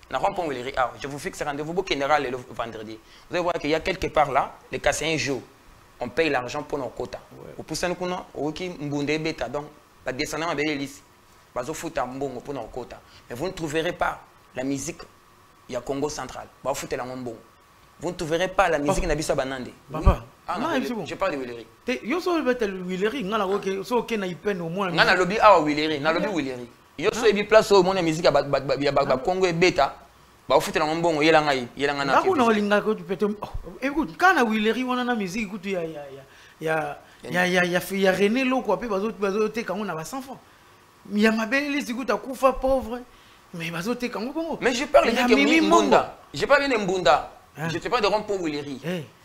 Je vous fixe rendez-vous au général le vendredi. Vous allez voir qu'il y a quelque part là, les Kassaïens jouent. On paye l'argent pour nos quotas. Au poussant nous, on mbunde beta donc, pas descendant à Bélis. Bah, au foot, bon pour nos quotas. Mais vous ne trouverez pas la musique. Il y a Congo central. Bah, au foot, là, on bon. Vous ne trouverez pas la musique Nabissa Banande. Papa, ah non, je parle de Willery. Yo so beta Willery, ngala oke so oke na ipen au moins. Ngana lobby awa Willery, na lobby Willery. Yo so ebi place au moins musique ba Congo beta. Ba ofite na mbongo yela ngai, yela ngana. Ba kuna olinga ko pete. Écoute, kana Willery wana na musique kutu ya René Loko pe bazo te kango na ba sans fond. Ya mabeli sikuta kufa pauvre. Mais bazo te kango bongo. Mais je parle de Mbunda. Je parle de Mbunda. Je ne sais pas de rendre pour Willery.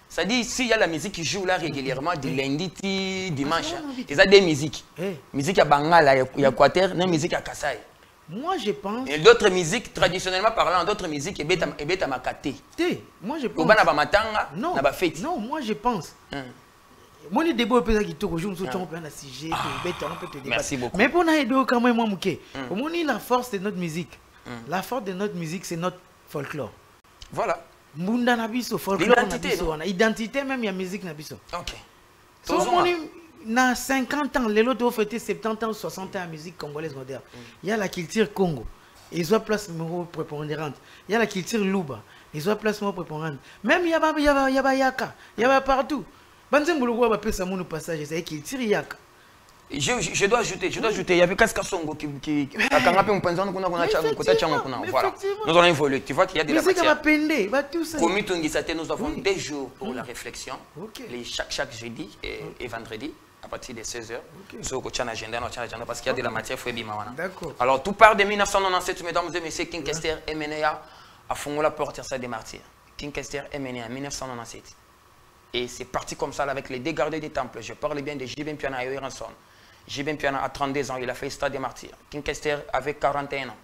Ça dit, s'il y a la musique qui joue là régulièrement, de lundi, dimanche, il y a des musiques. Musique à Bangala, il y a Quater, une musique à Kassai. Moi je pense. Et d'autres musiques, traditionnellement parlant, d'autres musiques, et beta makate. Moi je pense. Non, moi je pense. Moi les débats qui tournent aujourd'hui, on peut sujet, on peut te débattre. Merci beaucoup. Mais pour nous, quand même, moi, la force de notre musique. La force de notre musique, c'est notre folklore. Voilà. Mbunda nabiso, folklore L'identité, nabiso, identité même, il y a musique nabiso. Ok. So, na 50 ans, les autres ont fêté 70 ans, 60 ans à musique congolaise moderne. Il y a la culture Congo, ils ont place prépondérante. Il y a la culture Luba, ils ont place prépondérante. Même il y a Yaka, il y a partout. Banzembulugo va passer mon passage, c'est la culture Yaka. Je dois ajouter, il y avait Kaska Songo qui a quand même pensé qu'on a voilà. Nous allons évoluer, tu vois qu'il y a de la matière. Comme nous avons des jours pour la réflexion, chaque jeudi et vendredi, à partir de 16h. Sur le agenda, parce qu'il y a de la matière. Alors, tout part de 1997, mesdames et messieurs, King Kester MNA a fondé la porte des martyrs. King Kester MNA en 1997. Et c'est parti comme ça avec les dégardés des temples. Je parle bien de J.B. Mpiana et Ranson. J.B. Mpiana a 32 ans, il a fait le stade des martyrs. King Kester avait 41 ans.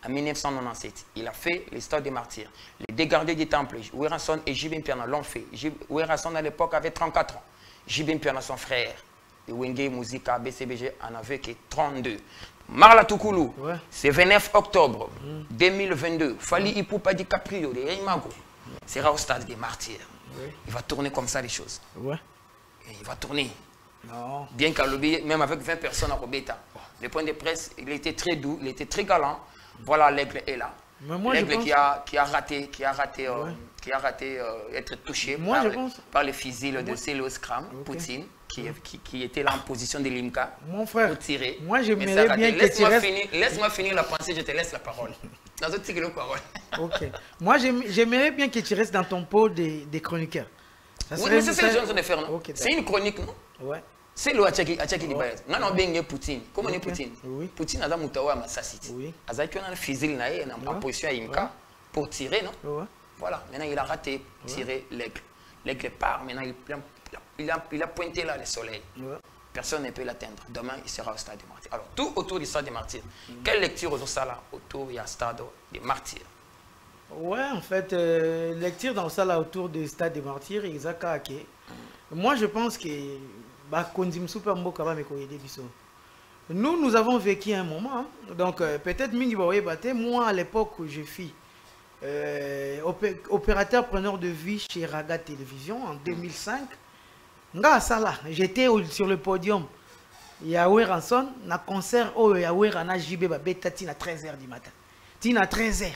En 1997, il a fait l'histoire des martyrs. Les dégardés des temples, Ranson et J.B. Mpiana l'ont fait. Ranson à l'époque avait 34 ans. J.B. Mpiana, son frère, de Wenge Musica BCBG, en avait que 32. Marla Toukoulou, c'est 29 octobre 2022. Fali Ipupa Di Caprio de Reimago sera au stade des martyrs. Il va tourner comme ça les choses. Il va tourner. Non. Bien qu'à l'obéir, même avec 20 personnes à Robeta. Le point de presse, il était très doux, il était très galant. Voilà, l'aigle est là. L'aigle qui a raté être touché par le fusil de Célo Scram, Poutine, qui était là en position de Limka. Mon frère, pour tirer. Moi j'aimerais bien que tu restes... Laisse-moi finir la pensée, je te laisse la parole. Dans un tigre de parole. Ok. Moi j'aimerais bien que tu restes dans ton pôle des chroniqueurs. Oui, mais c'est ce que je viens de faire, non? C'est une chronique, non? Ouais. C'est le Tchaki di Bayaz. On a bien Poutine. Comment est Poutine? Poutine a Moutawa Massassit. Azaki on a fusil en position à Imka pour tirer, non? Voilà. Maintenant il a raté, tiré l'aigle. L'aigle part. Maintenant il a pointé là le soleil. Personne ne peut l'atteindre. Demain il sera au stade des martyrs. Alors tout autour du stade des martyrs. Quelle lecture aux là autour du stade des martyrs? Ouais, en fait, lecture dans ça là autour du stade des martyrs, moi je pense que nous avons vécu un moment, donc peut-être moi à l'époque où je fus opérateur preneur de vie chez Raga Télévision en 2005, j'étais sur le podium. Il y a Ranson, na concert où il y a Rana JB Babetati à 13h du matin. Tina 13h,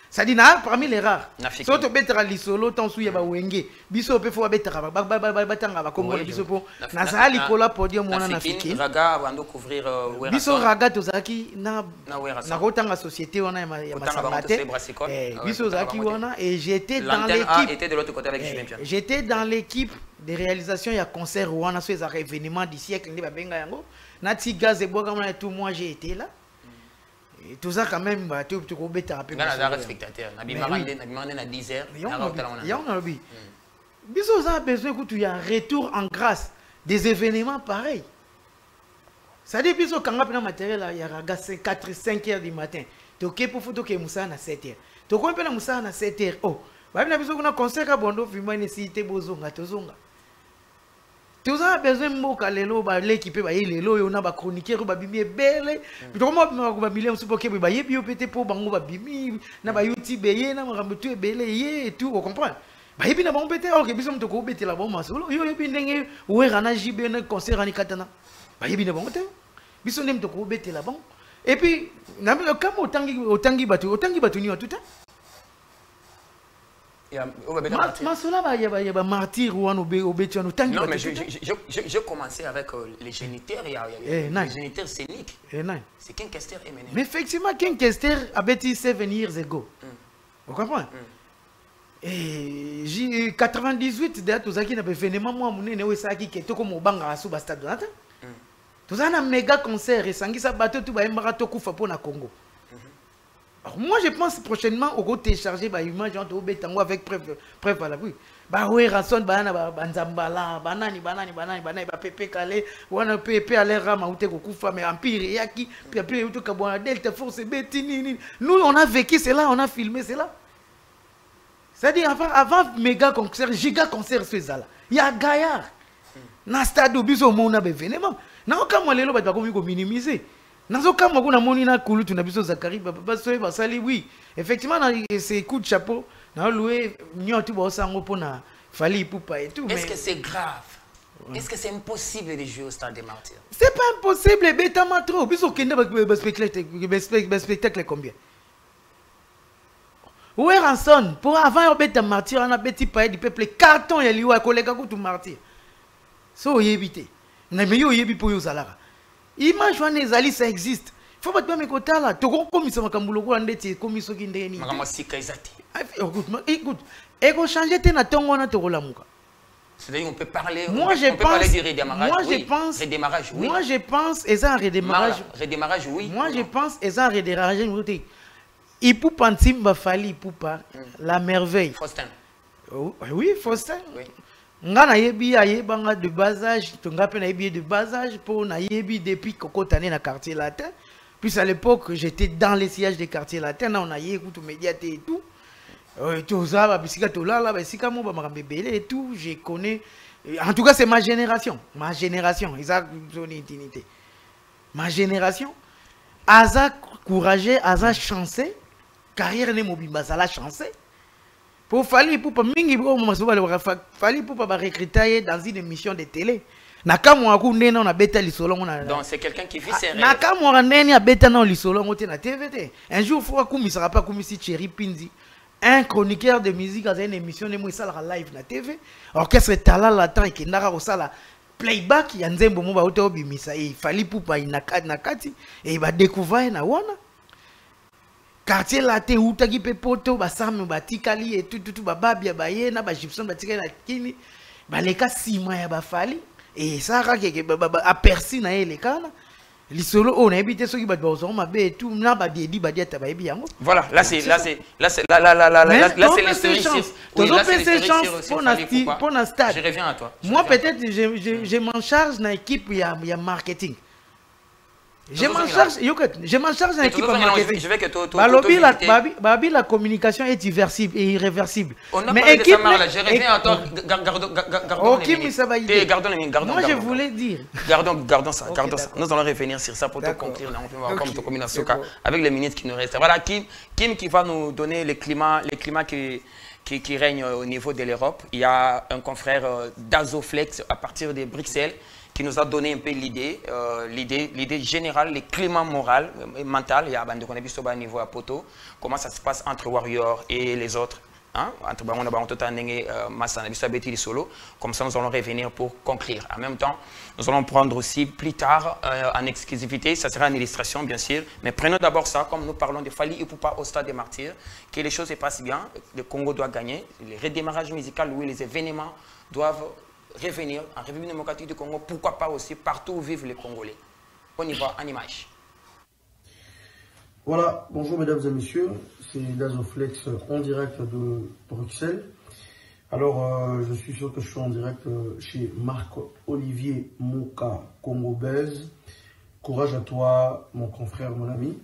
ça dit parmi les rares. So to betera lisolo tant sou yaba wenge. Biso pe fo betera batanga ba kongo biso po. Na za likola podium wana na fiki. Raga bando couvrir biso raga tozaki na kotanga société wana ya Masamate. Biso zaki wana et j'étais dans l'équipe. Était de l'autre côté avec J.B. Mpiana. J'étais dans l'équipe de réalisation ya concert wana so les événements du siècle ndi ba benga yango. Na ti gaz et bois comme tout moi j'ai été là. Et tout ça quand même, tu peux mettre un peu de spectateur. Il y a un retour en grâce des événements pareils. Ça dit que quand on a matériel, il y a 4-5 heures du matin. Tu es pour photo que Moussa à 7 heures. Tu as Moussa à 7 heures. Oh, il y a un concert à Bondo, il y a une cité Bozonga. Tu as besoin de l'équipe, on a chroniqué, on a bimé belle. Tu as besoin de pour bango babimi, na ba YouTube na rambutu belle et tout, on comprend. Ba yebi na ba mbete ok biso mtoko bete la bomba solo. Yo yebi ndenge wera JB na concert ani katana. Ba yebi na ba mbete. Biso nem mtoko bete la bomba. Et puis na comme otangi batu ni tout temps. Non, mais je commençais avec les géniteurs, les géniteurs scéniques. C'est King Kester MNA. Mais effectivement, King Kester a bâti 7 years ago. Vous comprenez? Et 98, d'ailleurs, tout ça qui n'a pas fait, moi, mon nez, ça qui est comme au banga à Souba Stade. Tout ça, un méga concert, et Sangi Sabato, tout va marathon Koufa pour na Congo. Alors moi je pense prochainement au télécharger bah image avec preuve à la vue. Bah oui Ranson bana banzambala banani ba pepe kale wana pepe aller rama ute kokufa mais empire yaki puis après tout kabona delta force betini. Nous on a vécu cela, on a filmé cela. C'est-à-dire avant méga concert, giga concert cela. Il y a Gaillard. Na stade biso mona événement. Na ka moi lelo ba ko minimiser. Nazoka Maguna Monina Koulou, tu n'as pas Zakari, Basali, oui. Effectivement, c'est coup de chapeau. N'a loué, n'y tout beau sang pour na Fali Poupa et tout. Est-ce que c'est grave? Est-ce que c'est impossible de jouer au Stade des Martyrs? C'est pas impossible, bêta matro. Puis au Kenya, spectacle combien? Où est Ranson? Pour avant, bêta martyr, on a bêti pas du peuple carton et liwa collègue à tout martyr. So yébité. On a mis au yébi pour Yosalara. Image les ali ça existe. Faut pas te mettre côté là. Tu comprends comme ça makambulo ko ndeti comme ça qui ndeni. Makamasi kaizati. Écoute. Et qu'on change tes na tongo na to la muka. C'est-à-dire on peut parler. Moi je pense. Parler du redémarrage. Moi je pense. Redémarrage oui. Moi je pense et ça redémarrage. Redémarrage oui. Moi je pense et ça redémarrage côté. Il pou pantimba fali pou pas la merveille. Faustin. Oui, Faustin. Oui. Ngana yebi ayebanga de bas âge, tonga pe na yebi de bas âge pour na yebi depuis Kokotane na quartier latin. Puis à l'époque, j'étais dans les sièges des quartiers latins, on a yebi tout médiaté et tout. Tout ça, ba bisika to là, ba bisika mo ba makambe belé et tout, je connais. En tout cas, c'est ma génération, ils ont son intimité. Ma génération, aza courageux, aza chancé, carrière ne mobimba ça la chancé. Pour Fali Poupa mingi Fali Poupa ba recruter dans une émission de télé. Nakamu aku nena na beta lisolo na. Donc c'est quelqu'un qui vit ses rêves. Nakamu nena a beta na lisolo ngote na TVT. Un jour faut akumi sera pas comme si Thierry Pinzi, un chroniqueur de musique dans une émission de Moussa live na TV. Orchestre Tala latin et kindara osala playback ya nzembo mo ba oto bimisa e Fali Poupa inakati et ba découvrir na wana. Quartier laté ou tagi pe poto ba sam ba tikali et tout ba babia ba yena ba gypsum ba tikali na kini ba leka sima ya ba Fali et ça ra ke ba aperçu na ele kana lisolo on a habité ceux qui ba bozo ma be tout na ba di ba diata ba yango. Voilà, là c'est l'historique. Oui, là c'est chance pour na stade. Je reviens à toi. Moi peut-être je m'en charge na équipe ya marketing. Je m'en charge dans l'équipe marketing. Je veux que toi, la communication est irréversible et irréversible. On a parlé de ça, Marla. Je reviens à toi. Gardons les minutes. Moi, je voulais dire. Gardons ça. Nous allons revenir sur ça pour te conclure. On peut voir comme tu combines avec les minutes qui nous restent. Voilà, Kim qui va nous donner les climats qui règnent au niveau de l'Europe. Il y a un confrère d'Azoflex à partir de Bruxelles qui nous a donné un peu l'idée générale, le climat moral et mental. Il y a un niveau à Poto, comment ça se passe entre Warriors et les autres. Hein? Comme ça, nous allons revenir pour conclure. En même temps, nous allons prendre aussi plus tard en exclusivité, ça sera une illustration bien sûr, mais prenons d'abord ça, comme nous parlons de Fali Poupa au Stade des Martyrs, que les choses se passent bien, le Congo doit gagner, le redémarrage musical, oui, les événements doivent revenir en République démocratique du Congo, pourquoi pas aussi partout où vivent les Congolais. On y va en image. Voilà, bonjour mesdames et messieurs, c'est Dazoflex en direct de Bruxelles. Alors, je suis sûr que je suis en direct chez Marc-Olivier Mouka, Congo Bez. Courage à toi, mon confrère, mon ami.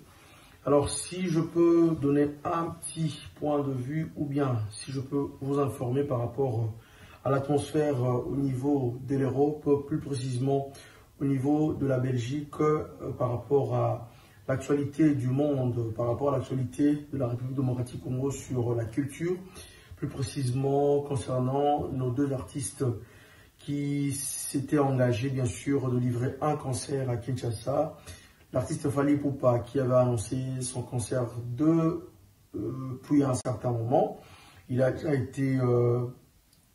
Alors, si je peux donner un petit point de vue, ou bien si je peux vous informer par rapport à l'atmosphère au niveau de l'Europe, plus précisément au niveau de la Belgique, par rapport à l'actualité du monde, par rapport à l'actualité de la République démocratique du Congo sur la culture, plus précisément concernant nos deux artistes qui s'étaient engagés bien sûr de livrer un concert à Kinshasa. L'artiste Fali Poupa qui avait annoncé son concert depuis un certain moment. Il a déjà été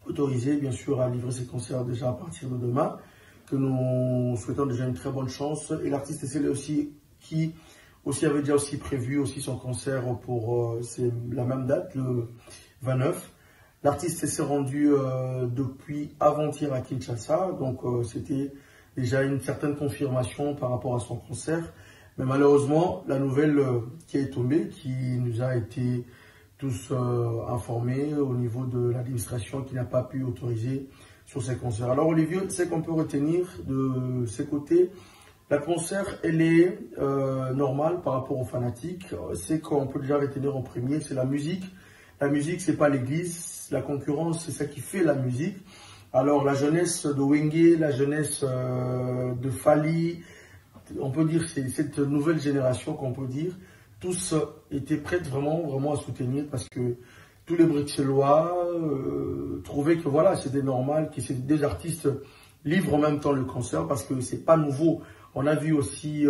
autorisé bien sûr à livrer ses concerts déjà à partir de demain, que nous souhaitons déjà une très bonne chance. Et l'artiste c'est aussi qui avait déjà aussi prévu aussi son concert pour la même date, le 29. L'artiste s'est rendu depuis avant-hier à Kinshasa, donc c'était déjà une certaine confirmation par rapport à son concert. Mais malheureusement, la nouvelle qui est tombée, qui nous a été tous informés au niveau de l'administration qui n'a pas pu autoriser sur ces concerts. Alors Olivier, c'est qu'on peut retenir de ses côtés. La concert, elle est normale par rapport aux fanatiques. C'est qu'on peut déjà retenir en premier, c'est la musique. La musique, c'est pas l'église. La concurrence, c'est ça qui fait la musique. Alors, la jeunesse de Wenge, la jeunesse de Fali, on peut dire, cette nouvelle génération qu'on peut dire, tous étaient prêts vraiment à soutenir parce que tous les Bruxellois trouvaient que voilà, c'était normal que ces deux artistes livrent en même temps le concert parce que c'est pas nouveau. On a vu aussi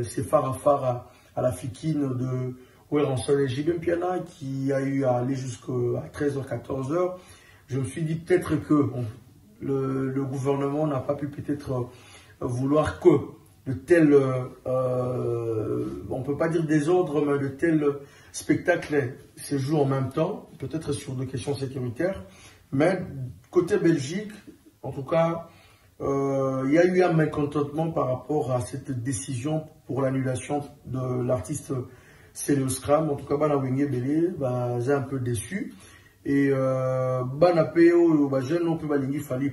ces phares à la Fikine de Oueranson et Jibem Piana qui a eu à aller jusqu'à 13h, 14h. Je me suis dit peut-être que le gouvernement n'a pas pu peut-être vouloir que de tels, on peut pas dire désordre, mais de tels spectacles se jouent en même temps, peut-être sur des questions sécuritaires. Mais côté Belgique, en tout cas, il y a eu un mécontentement par rapport à cette décision pour l'annulation de l'artiste Célios Cram. En tout cas, Banawingé Belé, j'ai un peu déçu. Et Banapeo, jeune non plus Balingi Fali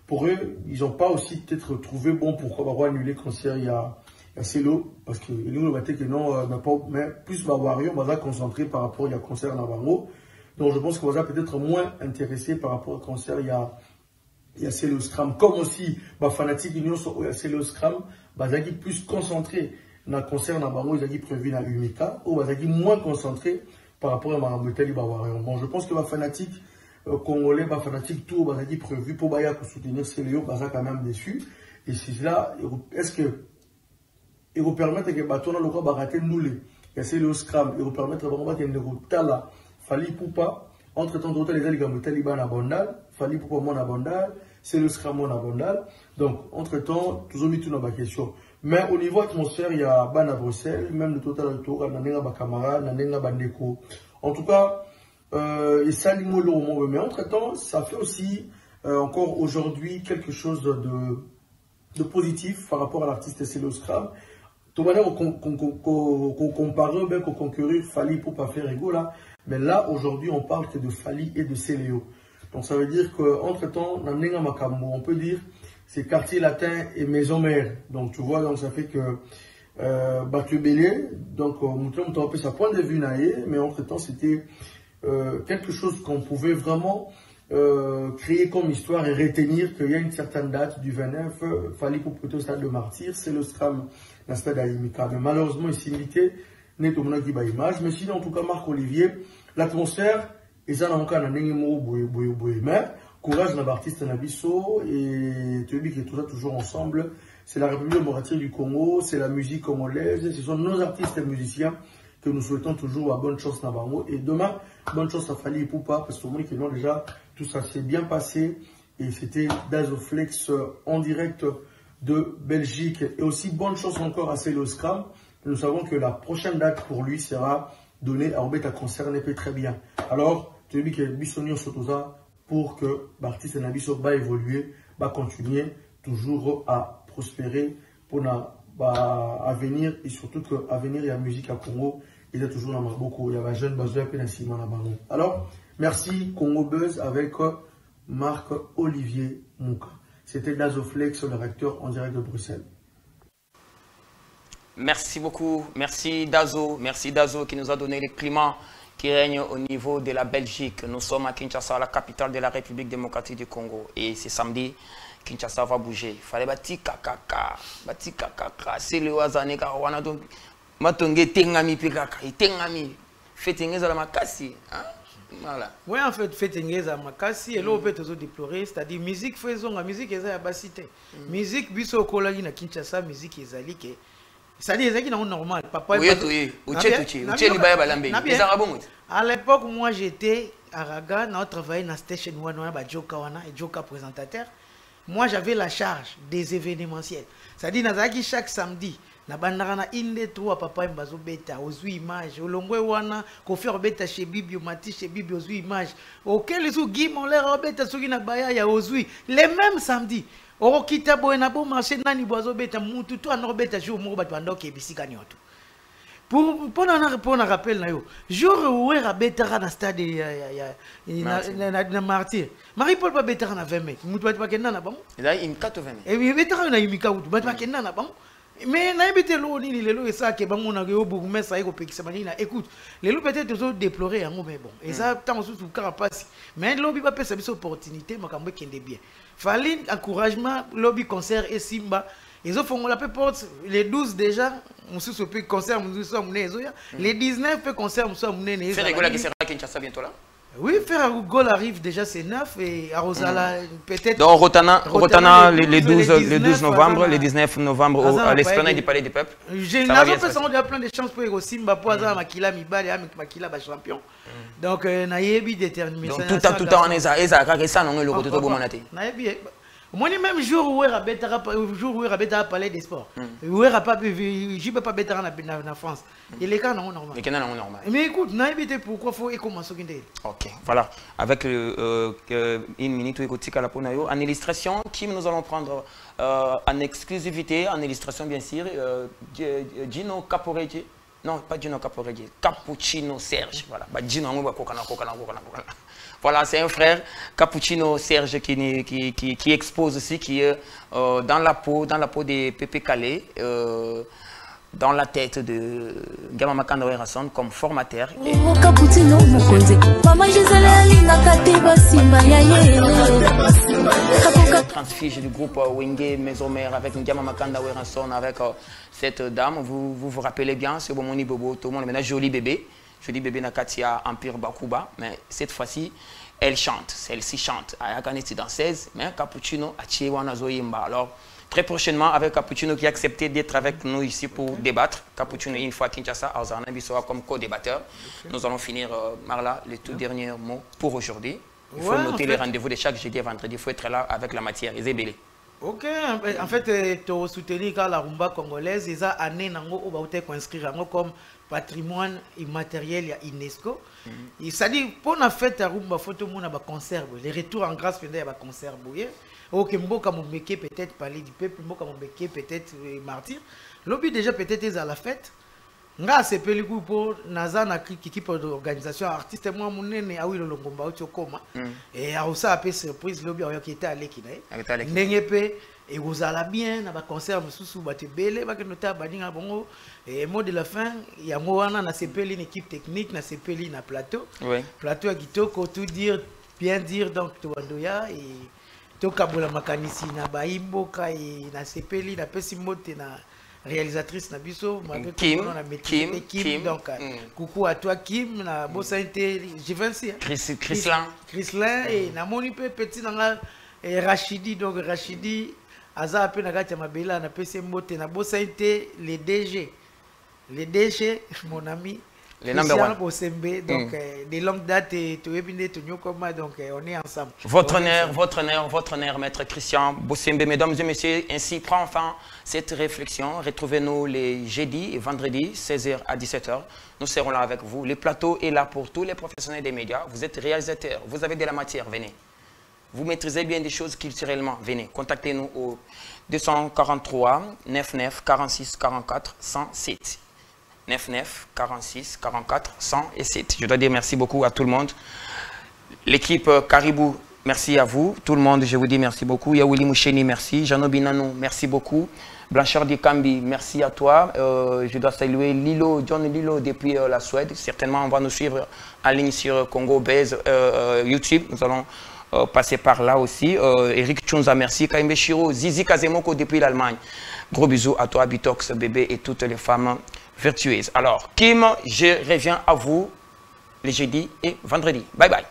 pour eux, ils n'ont pas aussi peut-être trouvé bon pourquoi annuler le concert il y a Célo, parce que nous le que non, mais plus Bawario, on va concentrer par rapport au concert Navarro. Donc je pense qu'on va peut-être moins intéressé par rapport au concert il y a Célo Scram. Comme aussi, fanatique Union sur Célo Scram, ils plus concentré dans le concert Navarro, ils ont prévu dans Umika, ou ils moins concentré par rapport à Marambuteli Bawario. Bon, je pense que fanatique Congolais, fanatique tout, prévu pour soutenir Céléo, quand même déçu. Et c'est là, est-ce que ils vous permettent que Batona le quoi rater nous les Céléo Scram, ils vous permettent vraiment que nous tala Fali Poupa, entre temps d'autres les alliés Taliban à Bondal, Fali Poupa mon abondal, Céléo Scram mon abondal. Donc entre temps, toujours mis tout dans la question. Mais au niveau atmosphère, il y a Ban à Bruxelles, même le total tour, Nanenga Bakamara, Nanenga Bandeko. En tout cas, et ça, mais entre-temps, ça fait aussi, encore aujourd'hui, quelque chose de positif par rapport à l'artiste Célios Cram. Tout manière, qu'on compare, bien qu'on concourir Fali pour pas faire égaux là. Mais là, aujourd'hui, on parle que de Fali et de Céléo. Donc, ça veut dire qu'entre-temps, on peut dire, c'est quartier latin et maison mère. Donc, tu vois, donc ça fait que Batue Belé, donc, on a fait sa point de vue, mais entre-temps, c'était quelque chose qu'on pouvait vraiment créer comme histoire et retenir qu'il y a une certaine date du 29, fallait pour plutôt stade de martyr, c'est le Scram, la stade d'Aïmika. Mais malheureusement, ici, limité, n'est au moins qui image. Mais sinon, en tout cas, Marc-Olivier, l'atmosphère, et ça, n'a encore un mais courage dans l'artiste Nabiso, et tu dis que tout ça toujours ensemble. C'est la République démocratique du Congo, c'est la musique congolaise, ce sont nos artistes et musiciens que nous souhaitons toujours à bonne chance Navarro. Et demain, bonne chance à Fali et Poupa, parce que que non, déjà, tout ça s'est bien passé. Et c'était Dazoflex en direct de Belgique. Et aussi, bonne chance encore à Célios Cram. Nous savons que la prochaine date pour lui sera donnée à Orbeta Concert NP très bien. Alors, tu dis que Bissonio Sotosa, pour que l'artiste Nabiso va évoluer, va continuer toujours à prospérer pour à venir, et surtout qu'à venir, il y a musique à Congo. Il est toujours dans beaucoup. Il y a un jeune besoin de Ballon. Alors, merci Congo Buzz avec Marc-Olivier Mouka. C'était Dazoflex, le réacteur en direct de Bruxelles. Merci beaucoup. Merci Dazo. Merci Dazo qui nous a donné le climat qui règne au niveau de la Belgique. Nous sommes à Kinshasa, la capitale de la République démocratique du Congo. Et c'est samedi, Kinshasa va bouger. Il fallait bâtir kakaka. C'est le Wazane Karawana. Matonge tengami pikaka, tengami fetengeza la makasi, voilà. Oui, en fait, fetengeza makasi et là on peut toujours déplorer, c'est-à-dire musique faisons la musique eza ya basité. Musique biso kolagi na Kinshasa, musique ezali ke c'est-à-dire ezali na normal, papa. Oui, uche libaya balambe. À l'époque, moi j'étais à Raga, on travaillait dans Station One, on a Joka Wana et Joka présentateur. Moi j'avais la charge des événementiels. C'est-à-dire nazaki chaque samedi na bandana inde trois papa mbazo beta ozu image olongwe wana ko faire beta chez Bibi Mati chez Bibi ozu image auquel zo gimon leur beta soki na baya ya ozu les mêmes samedi oro kita boy na bo marché nani bozo beta mutu to anor beta jour mo bat bando ke bisika nyoto pour na rappel na yo jour où era beta na stade na martyr Marie-Paul ba beta na 20 mètres mutu bat bakenda na bamo il a une 80 et beta na imika mutu bat bakenda na bamo. Mais n'habitez l'eau ni les ça que bon on a eu beaucoup mais ça écoute les loups peut-être toujours déplorer un mais bon et ça tant sous carapace mais lobby va passer cette opportunité makambo kende bien fallait encouragement lobby concert et Simba Ils ont la porte les 12 déjà, on se peut concert, les 19 peut concert, c'est rigolo qui sera à Kinshasa bientôt là. Oui, faire Goal arrive déjà, c'est 9 et à Rosala peut-être. Donc Rotana le 12 novembre, le 19 novembre à l'esplanade du Palais des Peuples. J'ai plein de chances pour Simba pour avoir Makila Mibale et Makila champion. Donc naïebi déterminé. Donc tout le temps on est à ça non le côté de Bomanate. Naïebi. Moi même jour où il Palais des Sports. Où il pas je peux pas bêter en France. Et les cas non normal. Mais écoute, naïebi pourquoi faut commencer OK, voilà. Avec une minute en illustration qui nous allons prendre en exclusivité en illustration bien sûr Gino Caporeggi. Non, pas Gino Caporeggi, Cappuccino Serge. Voilà, Gino voilà, c'est un frère, Cappuccino Serge, qui expose aussi, qui est dans la peau de Pépé Calais, dans la tête de Gama Makanda Werrason comme formateur. Transfige du groupe Wenge Maison-Mère avec Gama Makanda Werrason, avec cette dame, vous rappelez bien, c'est Bomoni Bobo, tout le monde est maintenant joli bébé. Je dis bébé Nakatia Empire Bakuba, mais cette fois-ci, elle chante, celle-ci chante. Elle est danseuse, mais Cappuccino a tué Wanazoyimba. Alors, très prochainement, avec Cappuccino qui a accepté d'être avec nous ici pour débattre. Cappuccino, une fois à Kinshasa, Arzana sera comme co-débatteur. Nous allons finir, Marla, les tout derniers mots pour aujourd'hui. Il faut noter les rendez-vous de chaque jeudi et vendredi. Il faut être là avec la matière. Isabelle. Ok, en fait, tu soutenir la rumba congolaise, et ça, année, on va inscrire comme patrimoine immatériel à UNESCO. C'est-à-dire, pour la fête à rumba, il faut que tout le monde conserve. Les retours en grâce, il faut conserver. Ok, Mboka Mombeke peut-être parler du peuple, Mboka Mombeke peut-être martyr. L'objet déjà peut-être à la fête. Nga c'est pellicu pour Nazana qui équipe d'organisation artiste moi mon nene a oui le longomba au koma et a aussi appelé surprise l'objet qui était à l'équinae. Nengepe et vous allez bien na ba concert sous ba te belé ba que nota badinga bongo et mot de la fin il y a moana na sepeli une équipe technique na sepeli na plateau. Plateau à Kitoko tout dire bien dire donc to wandoya et to kabola makanisi na ba imboka et na sepeli na pesi mote na réalisatrice Nabiso, Kim, donc coucou à toi Kim, na Bossante, Givenchy, Chrislin et na moni petit dans Rachidi, donc Rachidi, Aza appelé na gata mabela na PC Mote na Bossante, les DG, mon ami. Les numéro 1. Donc, des longues dates, donc on est ensemble. Votre honneur, maître Christian Bossembe. Mesdames et messieurs, ainsi prend enfin cette réflexion. Retrouvez-nous les jeudis et vendredis, 16h à 17h. Nous serons là avec vous. Le plateau est là pour tous les professionnels des médias. Vous êtes réalisateurs, vous avez de la matière, venez. Vous maîtrisez bien des choses culturellement, venez. Contactez-nous au 243 99 46 44 107. 99 46 44 107. Je dois dire merci beaucoup à tout le monde. L'équipe Caribou, merci à vous. Tout le monde, je vous dis merci beaucoup. Yaouli Moucheni, merci. Jano Binano, merci beaucoup. Blanchard Dikambi, merci à toi. Je dois saluer John Lilo depuis la Suède. Certainement, on va nous suivre en ligne sur Congo Base YouTube. Nous allons passer par là aussi. Eric Tchunza, merci. Kaimbe Shiro, Zizi Kazemoko depuis l'Allemagne. Gros bisous à toi, Bitox, bébé et toutes les femmes vertueuses. Alors, Kim, je reviens à vous les jeudis et vendredis. Bye bye.